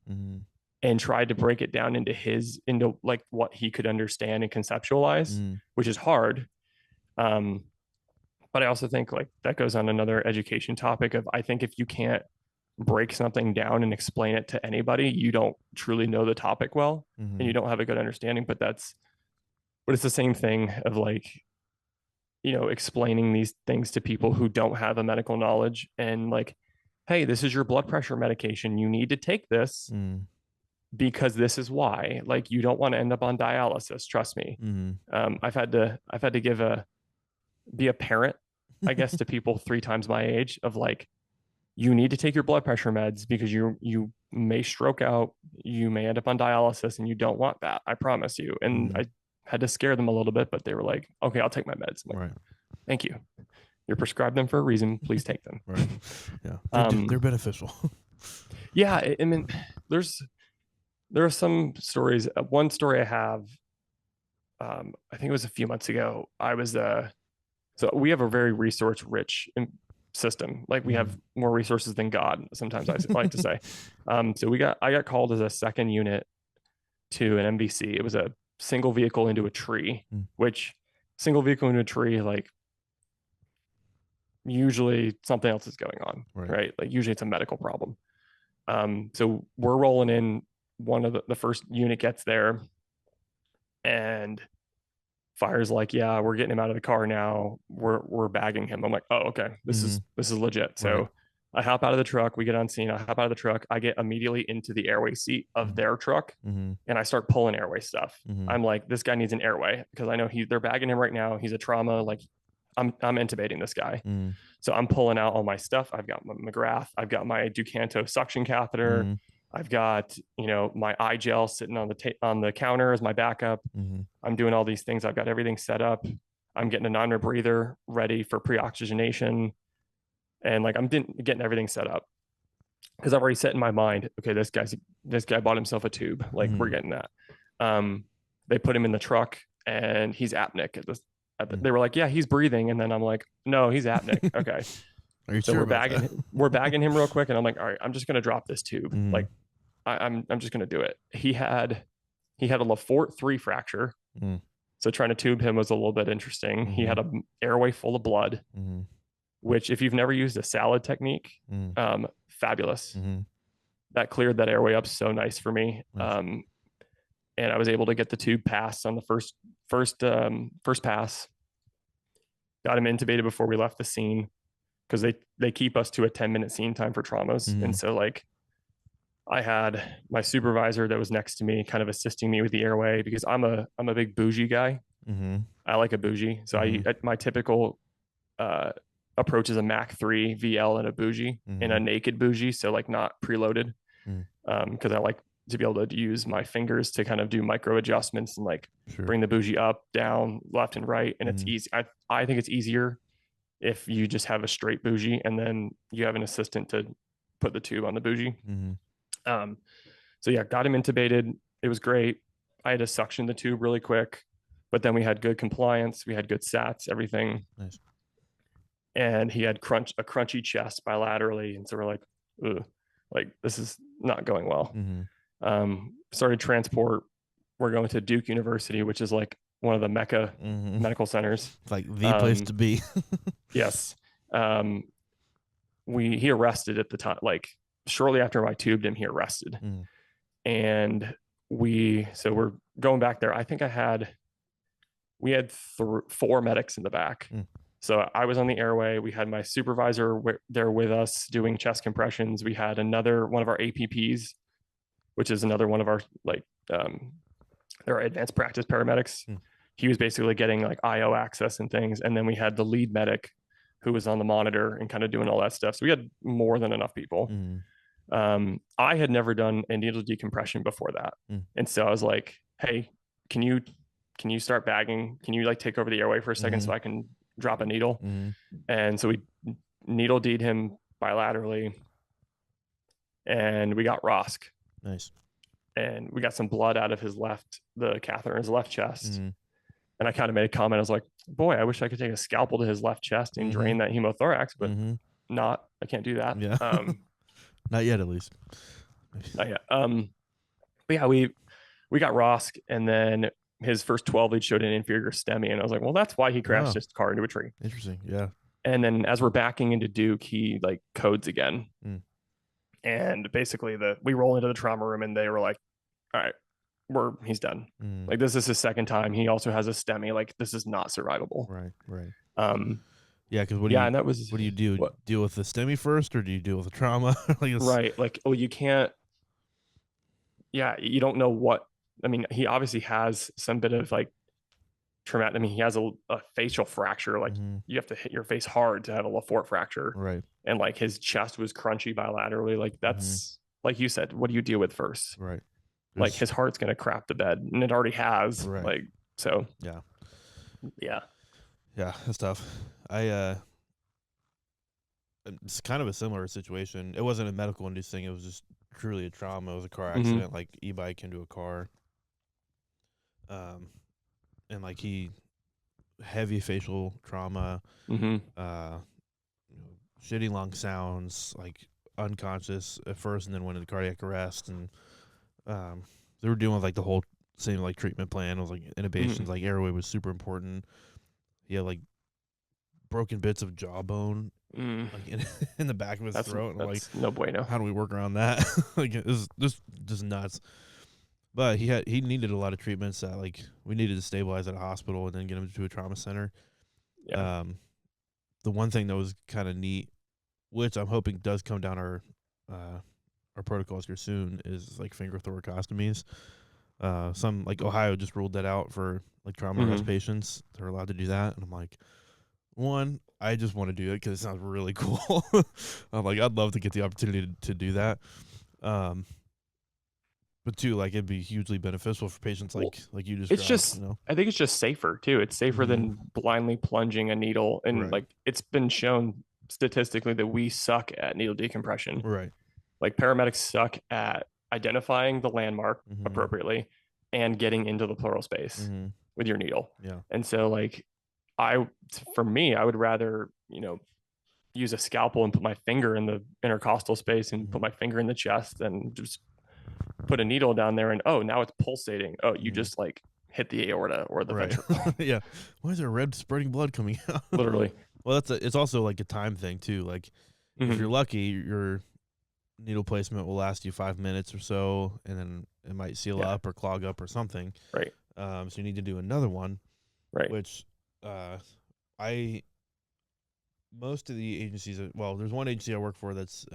And tried to break it down into like what he could understand and conceptualize, which is hard. But I also think like that goes on another education topic of, I think if you can't break something down and explain it to anybody, you don't truly know the topic well, and you don't have a good understanding. But it's the same thing of like, explaining these things to people who don't have a medical knowledge, and like, hey, this is your blood pressure medication. You need to take this because this is why. Like, you don't want to end up on dialysis. Trust me. I've had to be a parent, I guess, to people 3 times my age of like, you need to take your blood pressure meds because you may stroke out, you may end up on dialysis, and you don't want that. I promise you. And I had to scare them a little bit, but they were like, okay, I'll take my meds. Like, thank you. You're prescribed them for a reason. Please take them. Yeah. They're beneficial. Yeah. I mean, there are some stories. One story I have, I think it was a few months ago. I was, so we have a very resource rich system. Like, we have more resources than God, sometimes I like to say. So I got called as a second unit to an MVC. It was a single vehicle into a tree, which single vehicle into a tree, like, usually something else is going on, right? Like, usually it's a medical problem. So we're rolling in, one of the first unit gets there, and fire's like, yeah, we're getting him out of the car now. We're bagging him. I'm like, oh, okay, this is legit. So I hop out of the truck. We get on scene. I hop out of the truck. I get immediately into the airway seat of their truck, and I start pulling airway stuff. I'm like, this guy needs an airway because I know they're bagging him right now. He's a trauma. Like, I'm intubating this guy. So I'm pulling out all my stuff. I've got my McGrath. I've got my Ducanto suction catheter. I've got, my eye gel sitting on the counter as my backup. I'm doing all these things. I've got everything set up. I'm getting a non-rebreather ready for pre-oxygenation. And like, I'm getting everything set up because I've already set in my mind, okay, this guy bought himself a tube. Like, we're getting that. They put him in the truck and he's apneic they were like, yeah, he's breathing. And then I'm like, no, he's apneic. Okay. Are you so sure we're bagging him real quick. And I'm like, all right, I'm just going to drop this tube. Like, I'm just going to do it. He had a Lafort 3 fracture. So trying to tube him was a little bit interesting. He had an airway full of blood, which, if you've never used a salad technique, fabulous. That cleared that airway up so nice for me. And I was able to get the tube passed on the first pass. Got him intubated before we left the scene, because they keep us to a 10-minute scene time for traumas. And so like, I had my supervisor that was next to me kind of assisting me with the airway, because I'm a big bougie guy. I like a bougie. So my typical approach is a Mac 3 VL and a bougie, and a naked bougie. So like, not preloaded. Because I like to be able to use my fingers to kind of do micro adjustments and like bring the bougie up, down, left and right. And it's easy. I think it's easier if you just have a straight bougie and then you have an assistant to put the tube on the bougie. So yeah, got him intubated. It was great. I had to suction the tube really quick, but then we had good compliance. We had good sats, everything. Nice. And he had a crunchy chest bilaterally. And so we're like, ugh, like, this is not going well. Started transport. We're going to Duke University, which is like one of the Mecca medical centers. It's like the place to be. Yes. He arrested at the time, like shortly after I tubed him, he arrested. And we're going back there. I think we had 4 medics in the back. So I was on the airway. We had my supervisor there with us doing chest compressions. We had one of our APPs, which is another one of our like there are advanced practice paramedics. He was basically getting like IO access and things. And then we had the lead medic who was on the monitor and kind of doing all that stuff. So we had more than enough people. I had never done a needle decompression before that. And so I was like, hey, can you start bagging? Can you like take over the airway for a second so I can drop a needle? And so we needle D'd him bilaterally and we got ROSC. Nice. And we got some blood out of the catheter in his left chest. And I kind of made a comment. I was like, boy, I wish I could take a scalpel to his left chest and drain that hemothorax, but I can't do that. Yeah. Not yet, at least. Not yet. But yeah, we got ROSC, and then his first 12 leads showed an inferior STEMI. And I was like, well, that's why he crashed his car into a tree. Interesting. Yeah. And then as we're backing into Duke, he like codes again. And basically we roll into the trauma room and they were like, all right, he's done. Like this is his second time. He also has a STEMI. Like this is not survivable. Right. Yeah, because what do you do? What? Deal with the STEMI first, or do you deal with the trauma? Right. Like, you can't. Yeah, you don't know what. I mean, he obviously has some bit of like traumatic. I mean, he has a facial fracture. Like you have to hit your face hard to have a Lafort fracture. Right. And like his chest was crunchy bilaterally. Like that's like you said. What do you deal with first? Right. Like his heart's gonna crap the bed, and it already has. Right. Like so. Yeah, that's tough. It's kind of a similar situation. It wasn't a medical induced thing. It was just truly a trauma. It was a car accident, like e-bike into a car. And like heavy facial trauma, shitty lung sounds, like unconscious at first, and then went into cardiac arrest. And they were doing like the whole same like treatment plan. It was like intubations, like airway was super important. He had like broken bits of jawbone like in the back of his throat. And that's like, no bueno. How do we work around that? Like it was just nuts. But he needed a lot of treatments that like we needed to stabilize at a hospital and then get him to a trauma center. Yeah. The one thing that was kind of neat, which I'm hoping does come down our protocols here soon, is like finger thoracostomies. Some like Ohio just ruled that out for like trauma arrest patients. They're allowed to do that, and I'm like, I just want to do it because it sounds really cool. I'm like, I'd love to get the opportunity to do that. But too, like it'd be hugely beneficial for patients like you described. It's just, I think it's just safer too. It's safer than blindly plunging a needle, and like it's been shown statistically that we suck at needle decompression. Right. Like paramedics suck at identifying the landmark appropriately and getting into the pleural space with your needle. Yeah. And so like for me, I would rather, use a scalpel and put my finger in the intercostal space and put my finger in the chest and just put a needle down there and now it's pulsating. Oh, you just like hit the aorta or the ventricle. Yeah. Why is there red spreading blood coming out? Literally. Well, it's also like a time thing too. Like if you're lucky, your needle placement will last you 5 minutes or so, and then it might seal up or clog up or something. Right. So you need to do another one. Right. Which most of the agencies, there's one agency I work for that's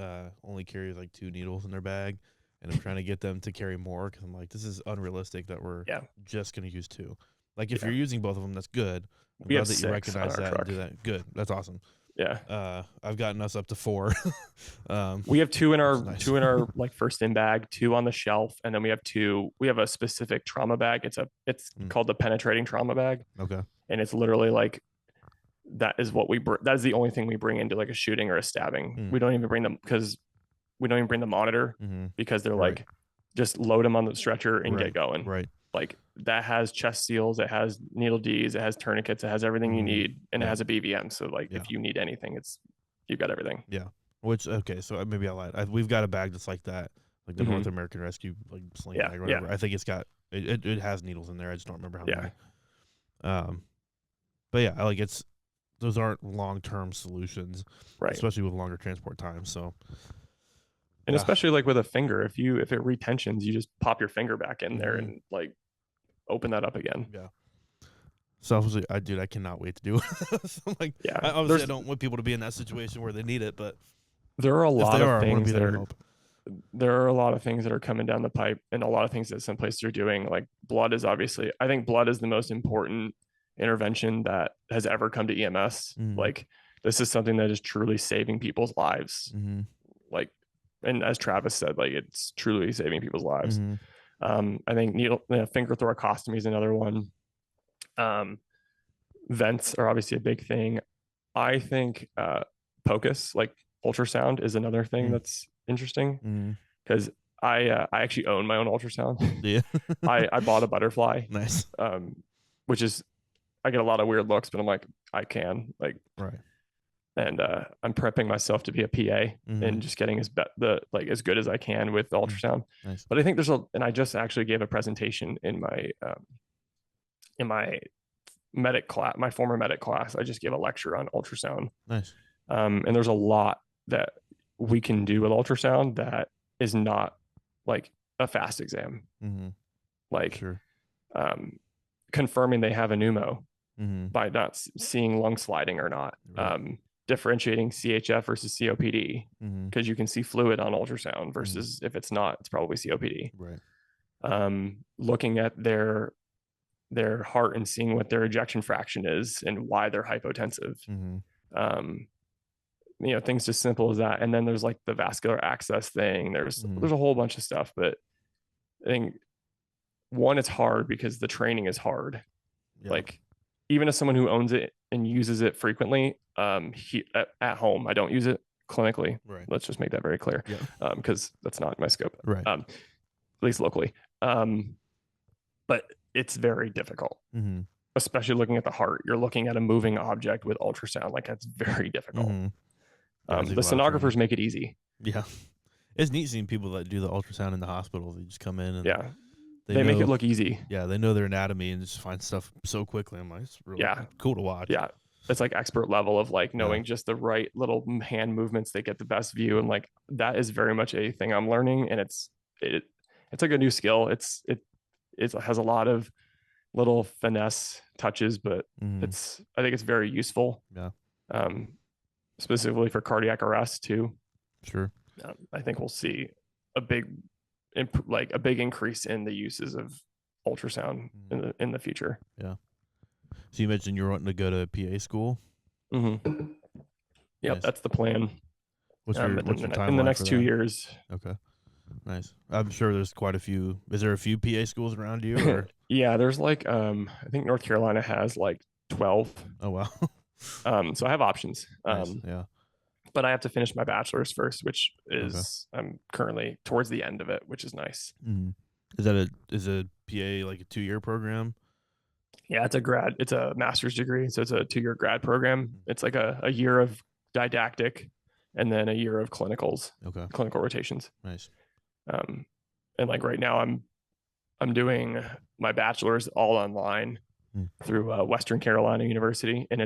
only carries like 2 needles in their bag, and I'm trying to get them to carry more because I'm like, this is unrealistic that we're just going to use 2. Like if you're using both of them, that's good. I'm glad that you recognize that and do that. Good. That's awesome. Yeah. I've gotten us up to 4. We have 2 in our like first in bag, 2 on the shelf, and then we have a specific trauma bag. It's called the penetrating trauma bag. Okay. And it's literally like that is the only thing we bring into like a shooting or a stabbing. We don't even bring them because we don't even bring the monitor because they're like just load them on the stretcher and get going. Right. Like that has chest seals, it has needle Ds, it has tourniquets, it has everything you need, and it has a BVM. So like if you need anything, you've got everything. Yeah. Which so maybe I lied. We've got a bag that's like that, like the North American Rescue like sling bag or whatever. I think it's got it has needles in there. I just don't remember how many. But yeah, like those aren't long-term solutions, right? Especially with longer transport times. So. And especially like with a finger, if it retensions, you just pop your finger back in there and like open that up again. Yeah. Selfishly, I cannot wait to do it. So I'm like, obviously I don't want people to be in that situation where they need it, but there are a lot of things that are there are a lot of things that are coming down the pipe, and a lot of things that some places are doing. Like blood is obviously, I think blood is the most important intervention that has ever come to EMS. Like this is something that is truly saving people's lives. Like, and as Travis said, like it's truly saving people's lives. I think finger thoracostomy is another one. Vents are obviously a big thing. I think POCUS, like ultrasound, is another thing that's interesting because I actually own my own ultrasound. Yeah. I bought a butterfly. Nice. Which is, I get a lot of weird looks, but I'm like, I can, like, right. And I'm prepping myself to be a PA and just getting as good as I can with ultrasound. Nice. But I think and I just actually gave a presentation in my medic class, my former medic class. I just gave a lecture on ultrasound. Nice. And there's a lot that we can do with ultrasound that is not like a fast exam. Like sure. Confirming they have a pneumo by not seeing lung sliding or not. Right. Differentiating CHF versus COPD because you can see fluid on ultrasound versus if it's not, it's probably COPD. Right. Looking at their heart and seeing what their ejection fraction is and why they're hypotensive. Things just simple as that. And then there's like the vascular access thing. There's a whole bunch of stuff, but I think one, it's hard because the training is hard. Yeah. Like even as someone who owns it and uses it frequently, at home, I don't use it clinically. Right. Let's just make that very clear. Yeah. Because that's not my scope. Right. At least locally. But it's very difficult, especially looking at the heart. You're looking at a moving object with ultrasound. Like that's very difficult. The sonographers make it easy. Yeah. It's neat seeing people that do the ultrasound in the hospital. They just come in and they make it look easy. Yeah, they know their anatomy and just find stuff so quickly. I'm like, it's really cool to watch. Yeah, it's like expert level of like knowing just the right little hand movements. They get the best view, and like that is very much a thing I'm learning, and it's like a new skill. It has a lot of little finesse touches, but I think it's very useful. Yeah. Specifically for cardiac arrest too. Sure. I think we'll see a big increase in the uses of ultrasound in the future. Yeah. So you mentioned you're wanting to go to PA school. Yep, nice. That's the plan. What's your timeline in the next 2 years? Okay. Nice. I'm sure there's quite a few. Is there a few PA schools around you? Or? Yeah, there's like I think North Carolina has like 12. Oh wow. So I have options. Nice. Yeah. But I have to finish my bachelor's first, which is I'm currently towards the end of it, which is nice. Is a PA like a 2-year program? Yeah, it's a master's degree, so it's a 2-year grad program. It's like a year of didactic and then a year of clinicals. Okay. Clinical rotations. Nice. And like right now I'm doing my bachelor's all online through Western Carolina University, and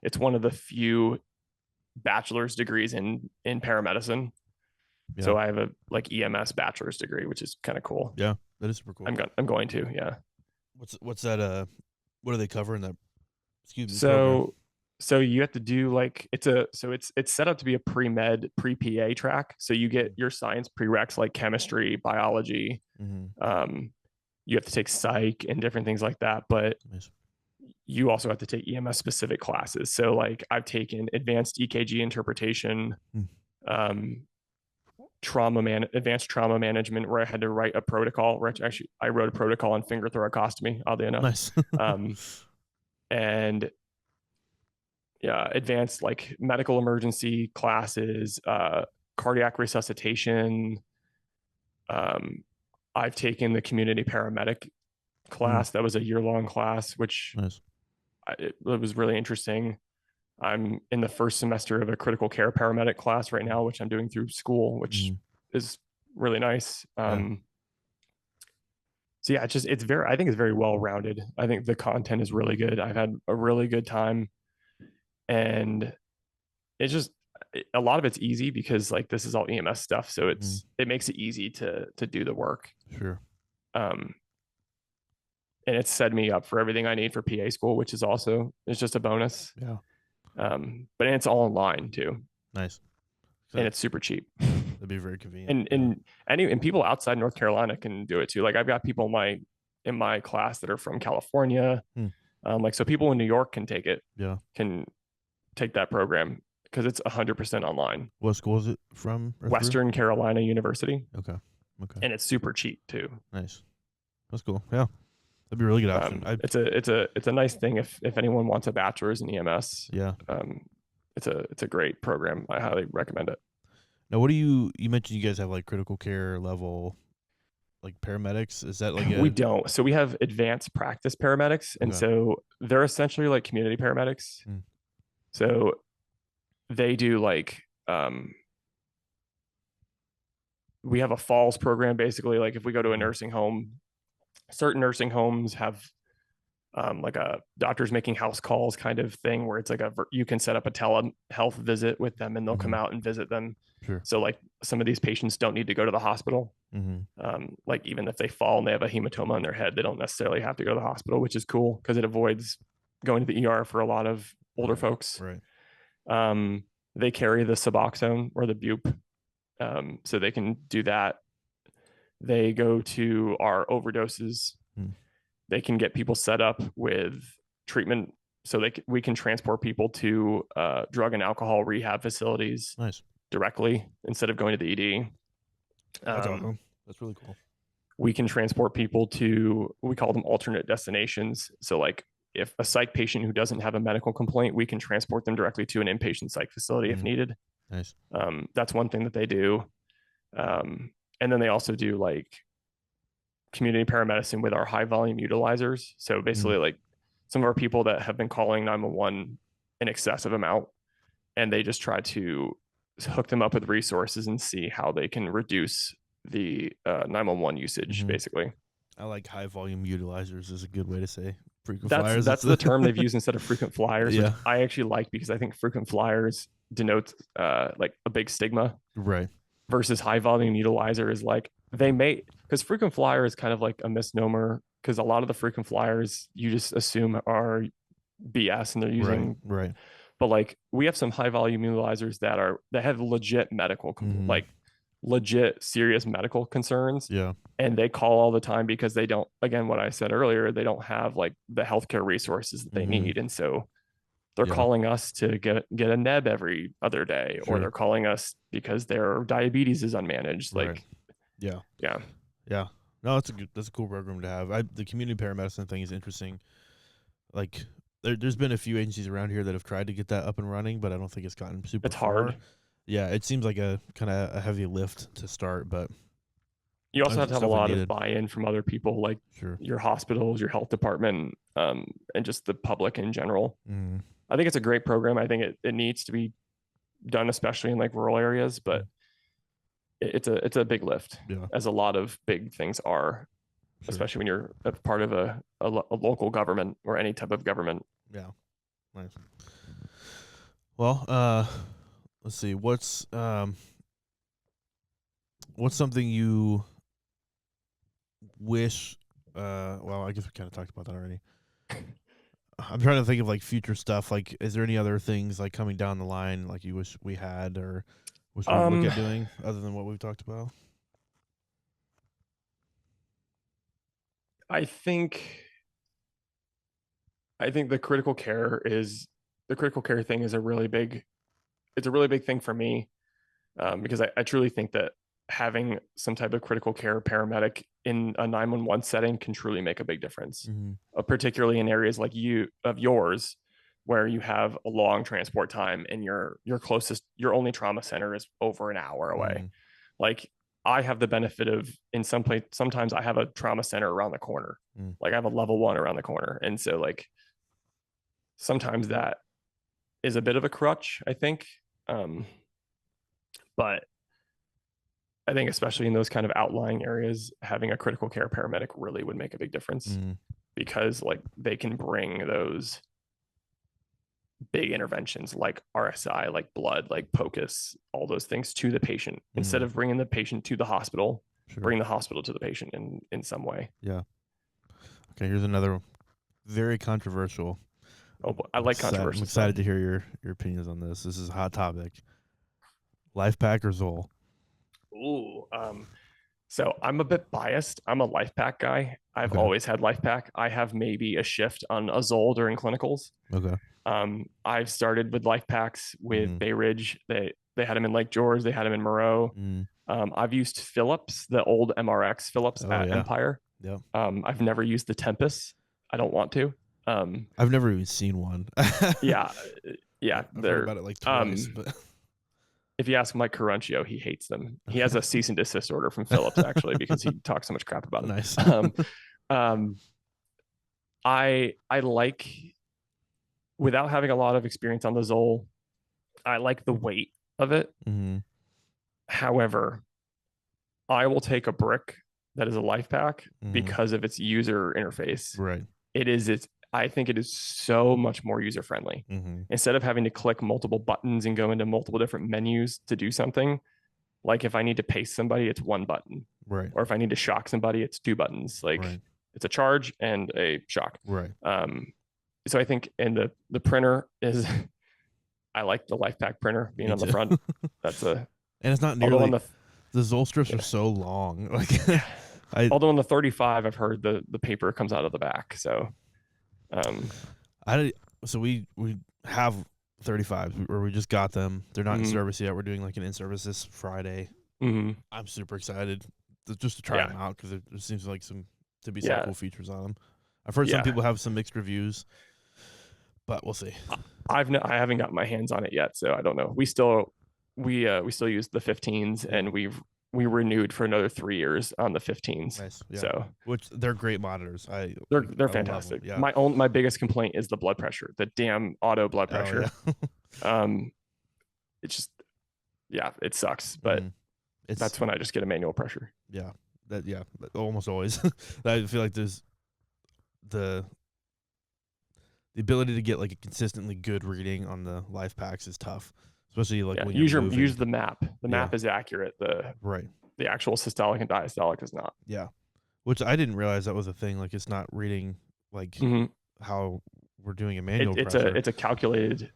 it's one of the few bachelor's degrees in paramedicine. Yeah. So I have a like EMS bachelor's degree, which is kind of cool. Yeah, that is super cool. I'm going to, yeah. What's that? What do they cover in that? So you have to do like it's set up to be a pre-med pre-PA track. So you get your science prereqs like chemistry, biology. You have to take psych and different things like that, but you also have to take EMS specific classes. So like I've taken advanced EKG interpretation, advanced trauma management, where I had to write a protocol. Actually, I wrote a protocol on finger thoracostomy, oddly enough. Nice. And advanced like medical emergency classes, cardiac resuscitation. I've taken the community paramedic class. That was a year-long class, which it was really interesting. I'm in the first semester of a critical care paramedic class right now, which I'm doing through school, which is really nice. So yeah, I think it's very well-rounded. I think the content is really good. I've had a really good time, and it's just a lot of it's easy because like this is all EMS stuff. So it makes it easy to do the work. Sure. And it's set me up for everything I need for PA school, which is it's just a bonus. Yeah. But it's all online too. Nice. And it's super cheap. That'd be very convenient. And people outside North Carolina can do it too. Like I've got people in my class that are from California. Like so people in New York can take it. Yeah. Can take that program because it's 100% online. What school is it from? Western Carolina University. Okay. And it's super cheap too. Nice. That's cool. Yeah. That'd be a really good option. It's a nice thing if anyone wants a bachelor's in EMS. Yeah. It's a great program. I highly recommend it. Now, what do you mentioned you guys have like critical care level, like paramedics? Is that like we don't? So we have advanced practice paramedics, and so they're essentially like community paramedics. So they do like we have a falls program basically. Like if we go to a nursing home, certain nursing homes have like a doctors making house calls kind of thing where it's like you can set up a telehealth visit with them and they'll come out and visit them. Sure. So like some of these patients don't need to go to the hospital. Like even if they fall and they have a hematoma on their head, they don't necessarily have to go to the hospital, which is cool because it avoids going to the ER for a lot of older folks. Right. They carry the Suboxone or the Bupe, so they can do that. They go to our overdoses. They can get people set up with treatment, so we can transport people to drug and alcohol rehab facilities. Nice. Directly instead of going to the ED. That's awesome. That's really cool. We can transport people to, we call them alternate destinations. So like if a psych patient who doesn't have a medical complaint, we can transport them directly to an inpatient psych facility if needed. Nice. That's one thing that they do. And then they also do like community paramedicine with our high volume utilizers. So basically like some of our people that have been calling 911 an excessive amount, and they just try to hook them up with resources and see how they can reduce the 911 usage, basically. I like high volume utilizers is a good way to say frequent that's, flyers. That's the term they've used instead of frequent flyers, which I actually like because I think frequent flyers denotes like a big stigma. Right. Versus high volume utilizer is like because frequent flyer is kind of like a misnomer because a lot of the frequent flyers you just assume are BS and they're using right. But like we have some high volume utilizers that have legit medical, like legit serious medical concerns. Yeah. And they call all the time because they don't, again, what I said earlier, they don't have like the healthcare resources that they need. And so they're calling us to get a neb every other day, or they're calling us because their diabetes is unmanaged. Like, yeah. No, that's a cool program to have. The community paramedicine thing is interesting. Like, there's been a few agencies around here that have tried to get that up and running, but I don't think it's gotten super. It's hard. Yeah, it seems like a kind of a heavy lift to start, but you also have to have a lot of buy-in from other people, like your hospitals, your health department, and just the public in general. I think it's a great program. I think it needs to be done, especially in like rural areas, but it's a big lift, as a lot of big things are. Especially when you're a part of a local government or any type of government. Yeah. Nice. Well, let's see. What's something you wish, well, I guess we kind of talked about that already. I'm trying to think of like future stuff. Like, is there any other things like coming down the line, like you wish we had or wish we would look at doing other than what we've talked about? I think the critical care thing is a really big thing for me, because I truly think that having some type of critical care paramedic in a 911 setting can truly make a big difference, particularly in areas like yours, where you have a long transport time and your only trauma center is over an hour away. Like, I have the benefit of sometimes I have a trauma center around the corner. Like I have a level 1 around the corner. And so like sometimes that is a bit of a crutch, I think. But I think especially in those kind of outlying areas, having a critical care paramedic really would make a big difference, because like they can bring those big interventions like RSI, like blood, like POCUS, all those things to the patient instead of bringing the patient to the hospital. Bring the hospital to the patient in some way. Yeah. Okay, here's another very controversial. Oh, I like controversial. I'm excited to hear your opinions on this. This is a hot topic. LifePak or Zoll? Ooh, so I'm a bit biased. I'm a life pack guy. I've always had life pack. I have maybe a shift on a Zoll during clinicals. Okay. I've started with life packs with Bay Ridge. They had them in Lake George. They had them in Moreau. I've used Philips, the old MRX Philips at Empire. Yeah. I've never used the Tempest. I don't want to. I've never even seen one. Yeah. I've heard about it like twice, but if you ask Mike Caruncio, he hates them. He has a cease and desist order from Philips actually because he talks so much crap about them. Nice. I like, without having a lot of experience on the Zoll, I like the weight of it. However, I will take a brick that is a life pack because of its user interface. Right. I think it is so much more user friendly. Instead of having to click multiple buttons and go into multiple different menus to do something, like if I need to pace somebody, it's one button. Right. Or if I need to shock somebody, it's two buttons. Like it's a charge and a shock. Right. So I think, and the printer is, I like the life pack printer being on the front. And it's not nearly, the Zoll strips are so long. Like although on the 35, I've heard the paper comes out of the back. So we have 35s, or we just got them. They're not in service yet. We're doing like an in-service this Friday. I'm super excited just to try them out because there seems like some cool features on them. I've heard some people have some mixed reviews, but we'll see. I haven't gotten my hands on it yet, so I don't know. We still use the 15s, and we renewed for another 3 years on the 15s. Nice. Yeah. So, which they're great monitors. They're fantastic. Yeah. My biggest complaint is the blood pressure, the damn auto blood pressure. It's just, it sucks, but that's when I just get a manual pressure. Yeah. Almost always. I feel like there's the ability to get like a consistently good reading on the life packs is tough. Especially like when use the map. The map is accurate. The actual systolic and diastolic is not. Yeah, which I didn't realize that was a thing. Like it's not reading like how we're doing a manual pressure. It's a calculated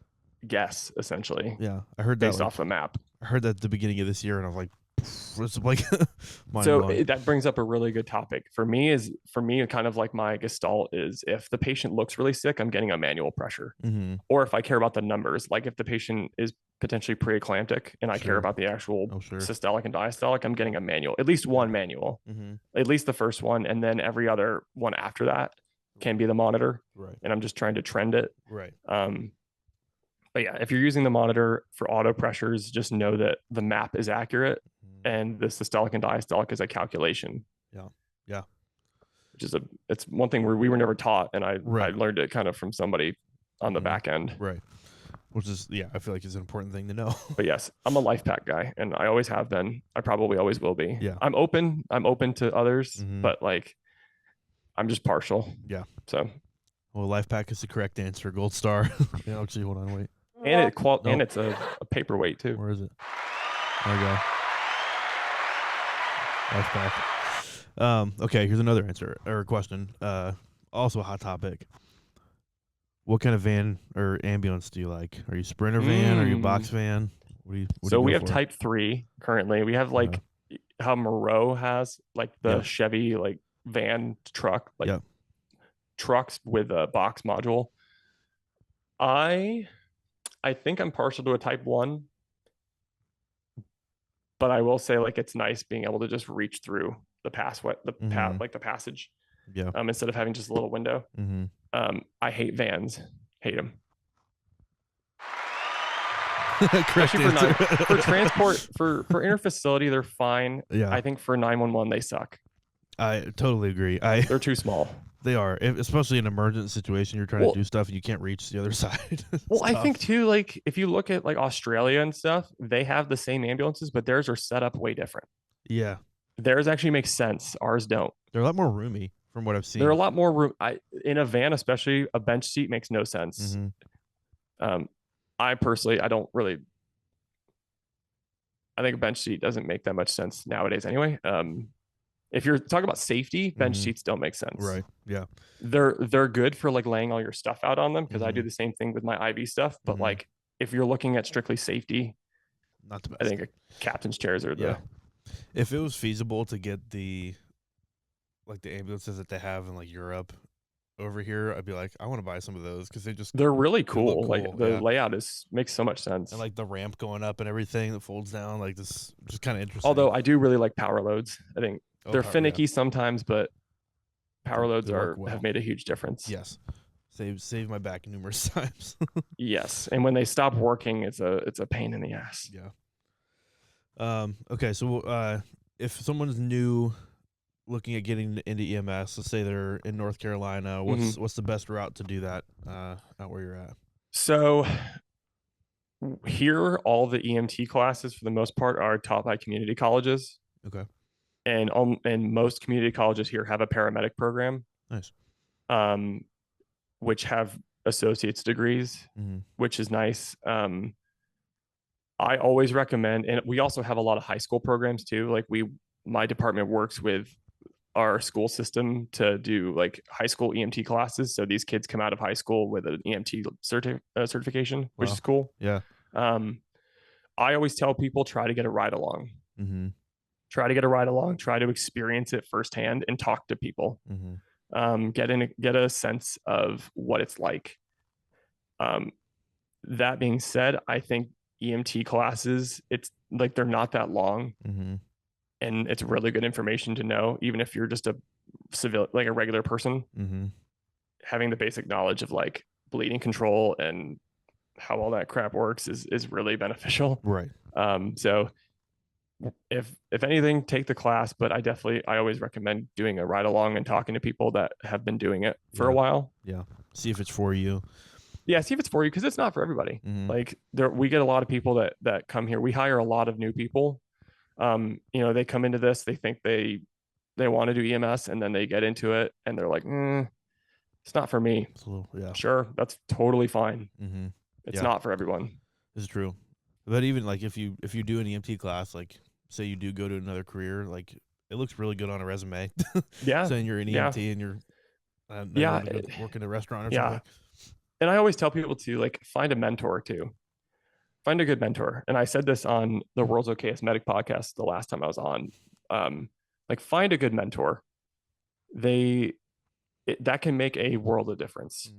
guess essentially. Yeah, I heard that based off a map. I heard that at the beginning of this year, and I was like, it's like so that brings up a really good topic for me. Kind of like my gestalt is, if the patient looks really sick, I'm getting a manual pressure. Or if I care about the numbers, like if the patient is potentially preeclamptic and I care about the actual systolic and diastolic, I'm getting a manual, at least one manual, at least the first one, and then every other one after that can be the monitor. And I'm just trying to trend it. But yeah, if you're using the monitor for auto pressures, just know that the map is accurate and the systolic and diastolic is a calculation. Yeah. Which is it's one thing where we were never taught, and I learned it kind of from somebody on the back end. Right. Which is, I feel like is an important thing to know. But yes, I'm a life pack guy, and I always have been. I probably always will be. Yeah. I'm open to others, but like I'm just partial. Yeah. So. Well, life pack is the correct answer. Gold star. Actually, hold on, wait. And it's a paperweight too. Where is it? There we go. Life pack. Okay, here's another answer or question. Also a hot topic. What kind of van or ambulance do you like? Are you Sprinter van? Are you box van? So we have Type 3 currently. We have like how Moreau has like the Chevy like van truck, like trucks with a box module. I think I'm partial to a Type 1, but I will say like it's nice being able to just reach through the the passage. Yeah. Instead of having just a little window. I hate vans. Hate them. For transport, for interfacility, they're fine. Yeah. I think for 911, they suck. I totally agree. They're too small. They are, especially in an emergent situation. You're trying to do stuff and you can't reach the other side. I think too, like if you look at like Australia and stuff, they have the same ambulances, but theirs are set up way different. Yeah, theirs actually makes sense. Ours don't. They're a lot more roomy from what I've seen. They're a lot more room. In a van, especially, a bench seat makes no sense. I personally, I think a bench seat doesn't make that much sense nowadays anyway. If you're talking about safety, bench seats don't make sense. Right. Yeah. They're good for like laying all your stuff out on them, because I do the same thing with my IV stuff. But like if you're looking at strictly safety, not the best. I think captain's chairs are the If it was feasible to get the ambulances that they have in like Europe over here, I'd be like, I want to buy some of those because They're really they look cool. Like cool. the Yeah. layout makes so much And sense. like the ramp going up and everything that folds down, like this just kind of interesting. Although I do really like power loads. I think Oh, they're power, yeah. finicky sometimes, but power loads They work have well. made a huge difference. Yes. Save my back numerous times. Yes, and when they stop working, it's a pain in the ass. Yeah. Okay, so if someone's new looking at getting into EMS, let's say they're in North Carolina, what's the best route to do that out where you're at? So here, all the EMT classes for the most part are taught by community colleges. Okay. And most community colleges here have a paramedic program. Nice. Which have associate's degrees, which is nice. I always recommend, and we also have a lot of high school programs too. Like my department works with our school system to do like high school EMT classes. So these kids come out of high school with an EMT certification, which is cool. Yeah. I always tell people try to get a ride along. Try to get a ride along. Try to experience it firsthand and talk to people. Get a sense of what it's like. That being said, I think EMT classes, it's like they're not that long, and it's really good information to know, even if you're just a civil, like a regular person. Having the basic knowledge of like bleeding control and how all that crap works is really beneficial. Right. So if anything, take the class, but I always recommend doing a ride along and talking to people that have been doing it for a while. Yeah. See if it's for you. Yeah, see if it's for you, because it's not for everybody. Like we get a lot of people that come here. We hire a lot of new people. They come into this, they think they want to do EMS, and then they get into it and they're like, it's not for me. Sure, that's totally fine. It's not for everyone. It's true. But even like if you do an EMT class, like say you do go to another career, like it looks really good on a resume. Yeah. Saying you're an EMT and you're work in a restaurant or something. And I always tell people to like find a mentor too. Find a good mentor. And I said this on the World's Okayest Medic podcast the last time I was on. Like find a good mentor. That can make a world of difference.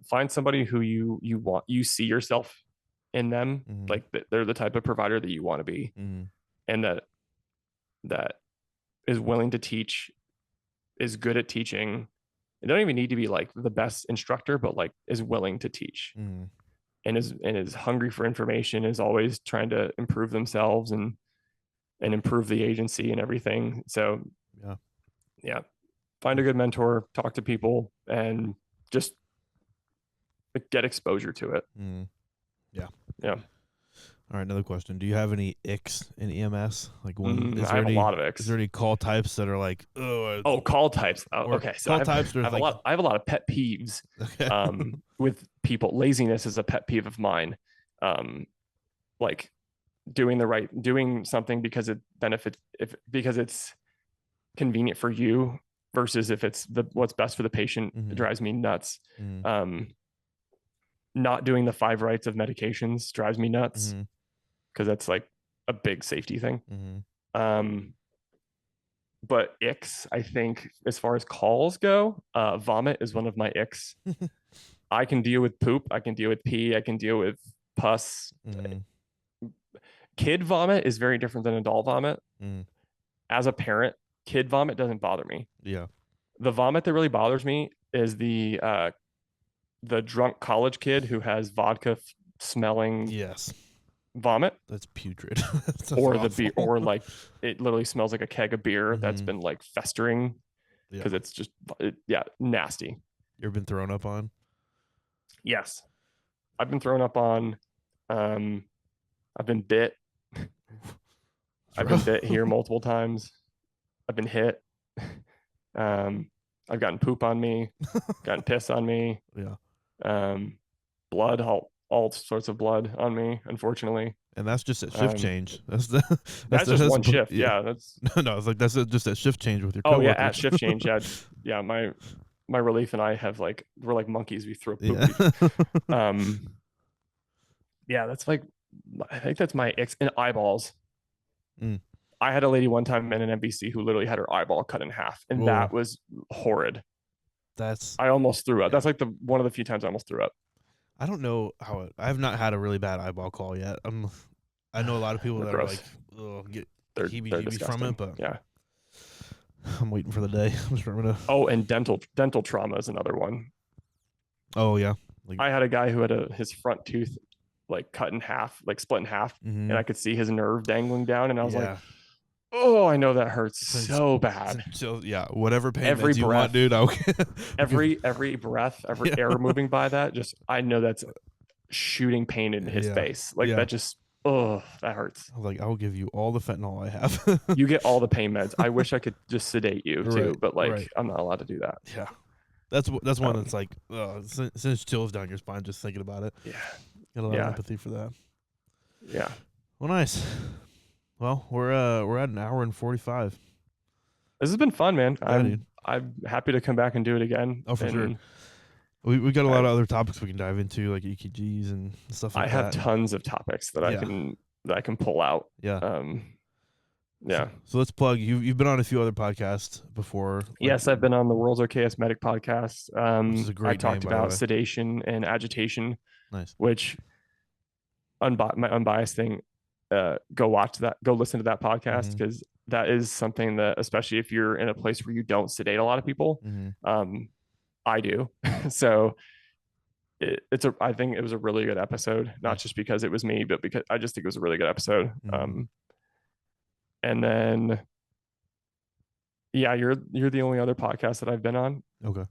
Find somebody who you see yourself in them, like they're the type of provider that you want to be, and that is willing to teach, is good at teaching. They don't even need to be like the best instructor, but like is willing to teach, and is hungry for information, is always trying to improve themselves and improve the agency and everything. So yeah, find a good mentor, talk to people, and just get exposure to it. Yeah. All right, another question. Do you have any icks in EMS? Like I have a lot of icks. Is there any call types that are like, call types? Okay, so I have a lot of pet peeves. Okay. With people. Laziness is a pet peeve of mine. Like doing something because it benefits, because it's convenient for you versus if it's what's best for the patient. It drives me nuts. Not doing the 5 rights of medications drives me nuts, because that's like a big safety thing. But icks, I think, as far as calls go, vomit is one of my icks. I can deal with poop, I can deal with pee, I can deal with pus. Kid vomit is very different than adult vomit. As a parent, kid vomit doesn't bother me. Yeah. The vomit that really bothers me is the drunk college kid who has vodka smelling vomit. That's putrid. That's or awful. The beer, or like it literally smells like a keg of beer that's been like festering, because it's just nasty. You ever been thrown up on? Yes, I've been thrown up on. I've been bit. I've been bit here multiple times. I've been hit. I've gotten poop on me, gotten piss on me. Blood, all sorts of blood on me, unfortunately. And that's just a shift change. That's just one shift. Yeah, that's no. It's like that's just a shift change with your. Oh yeah, at shift change. Yeah. My relief and I have like, we're like monkeys. We throw poop. Yeah, that's like, I think that's my eyeballs. I had a lady one time in an MVC who literally had her eyeball cut in half, and that was horrid. I almost threw up. That's like one of the few times I almost threw up. I don't know how I have not had a really bad eyeball call yet. I know a lot of people that gross. are like, get they're heebie-jeebies from it, but yeah. I'm waiting for the day. I'm just remembering. Oh, and dental trauma is another one. Oh yeah. I had a guy who had his front tooth like cut in half, like split in half, and I could see his nerve dangling down, and I was like, oh, I know that hurts so bad. So yeah, whatever pain meds you want, dude. Every breath, every air moving by that, just I know that's shooting pain in his face. Like that just that hurts. I was like, I'll give you all the fentanyl I have. You get all the pain meds. I wish I could just sedate you too, but like I'm not allowed to do that. Yeah. That's one that's like sends chills down your spine just thinking about it. Yeah. Got a lot of empathy for that. Yeah. Well, nice. Well, we're at an hour and 45. This has been fun, man. I'm happy to come back and do it again. Oh, for sure. We got a lot of other topics we can dive into, like EKGs and stuff like that. I have tons of topics that I can pull out. Yeah. Yeah. So let's plug. You've been on a few other podcasts before. Yes, I've been on the World's Okayest Medic podcast. Which is a great I talked about sedation and agitation. Nice. Which my unbiased thing, go watch that, go listen to that podcast, because that is something that, especially if you're in a place where you don't sedate a lot of people, I do. So I think it was a really good episode, not just because it was me, but because I just think it was a really good episode. And then, yeah, you're the only other podcast that I've been on. Okay.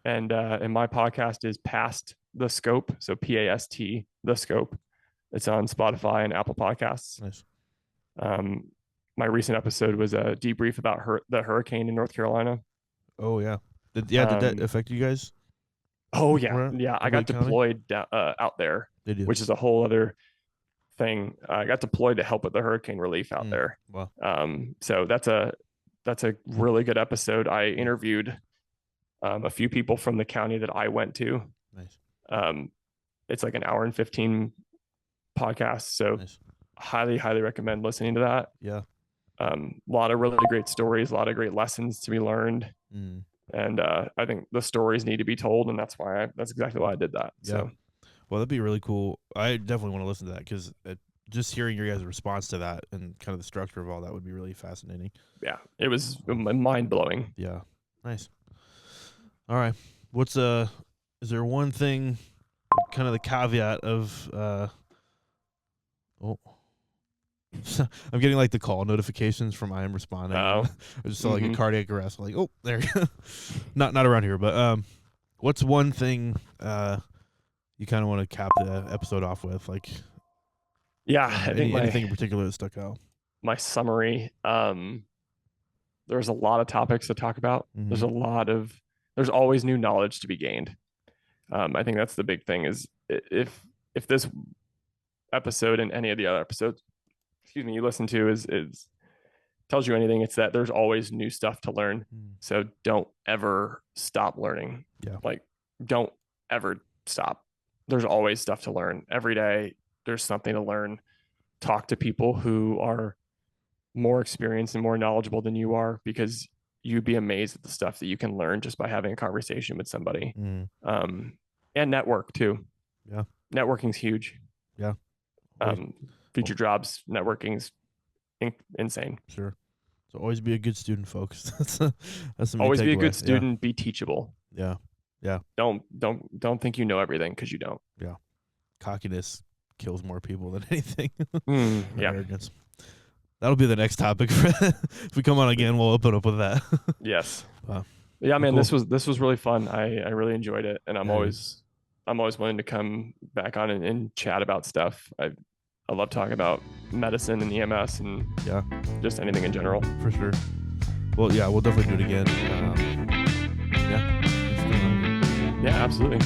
And my podcast is Past the Scope. So PAST, the Scope. It's on Spotify and Apple Podcasts. Nice. My recent episode was a debrief about the hurricane in North Carolina. Oh yeah. Did that affect you guys? Oh yeah. Yeah. I got deployed out there, which is a whole other thing. I got deployed to help with the hurricane relief out there. Wow. So that's a really good episode. I interviewed a few people from the county that I went to. Nice. It's like an hour and 15 podcast. So highly recommend listening to that. Yeah. A lot of really great stories, a lot of great lessons to be learned. And I think the stories need to be told, and that's exactly why I did that. Yeah. So, well, that'd be really cool. I definitely want to listen to that, because just hearing your guys' response to that and kind of the structure of all that would be really fascinating. Yeah, it was mind blowing. Yeah, nice. All right, is there one thing, kind of the caveat of I'm getting like the call notifications from I am responding. Oh. I just saw like a cardiac arrest. I'm like, oh, there you go. Not around here, but what's one thing you kind of want to cap the episode off with? Like, yeah, I think anything in particular that stuck out? My summary, there's a lot of topics to talk about. There's always new knowledge to be gained. I think that's the big thing, is if this episode and any of the other episodes, you listen to is tells you anything, it's that there's always new stuff to learn. So don't ever stop learning. Yeah. Like, don't ever stop. There's always stuff to learn. Every day there's something to learn. Talk to people who are more experienced and more knowledgeable than you are, because you'd be amazed at the stuff that you can learn just by having a conversation with somebody. And network too. Yeah. Networking's huge. Yeah. Future jobs, networking's insane. Sure. So always be a good student, folks. That's always be a good student. Be teachable. Yeah. Yeah. Don't think you know everything, because you don't. Yeah. Cockiness kills more people than anything. Yeah. Arrogance. That'll be the next topic. If we come on again, we'll open up with that. Yes. Wow. Yeah, man. Cool. This was really fun. I really enjoyed it, and I'm always willing to come back on and chat about stuff. I love talking about medicine and EMS and just anything in general. For sure. Well, yeah, we'll definitely do it again. Yeah, absolutely.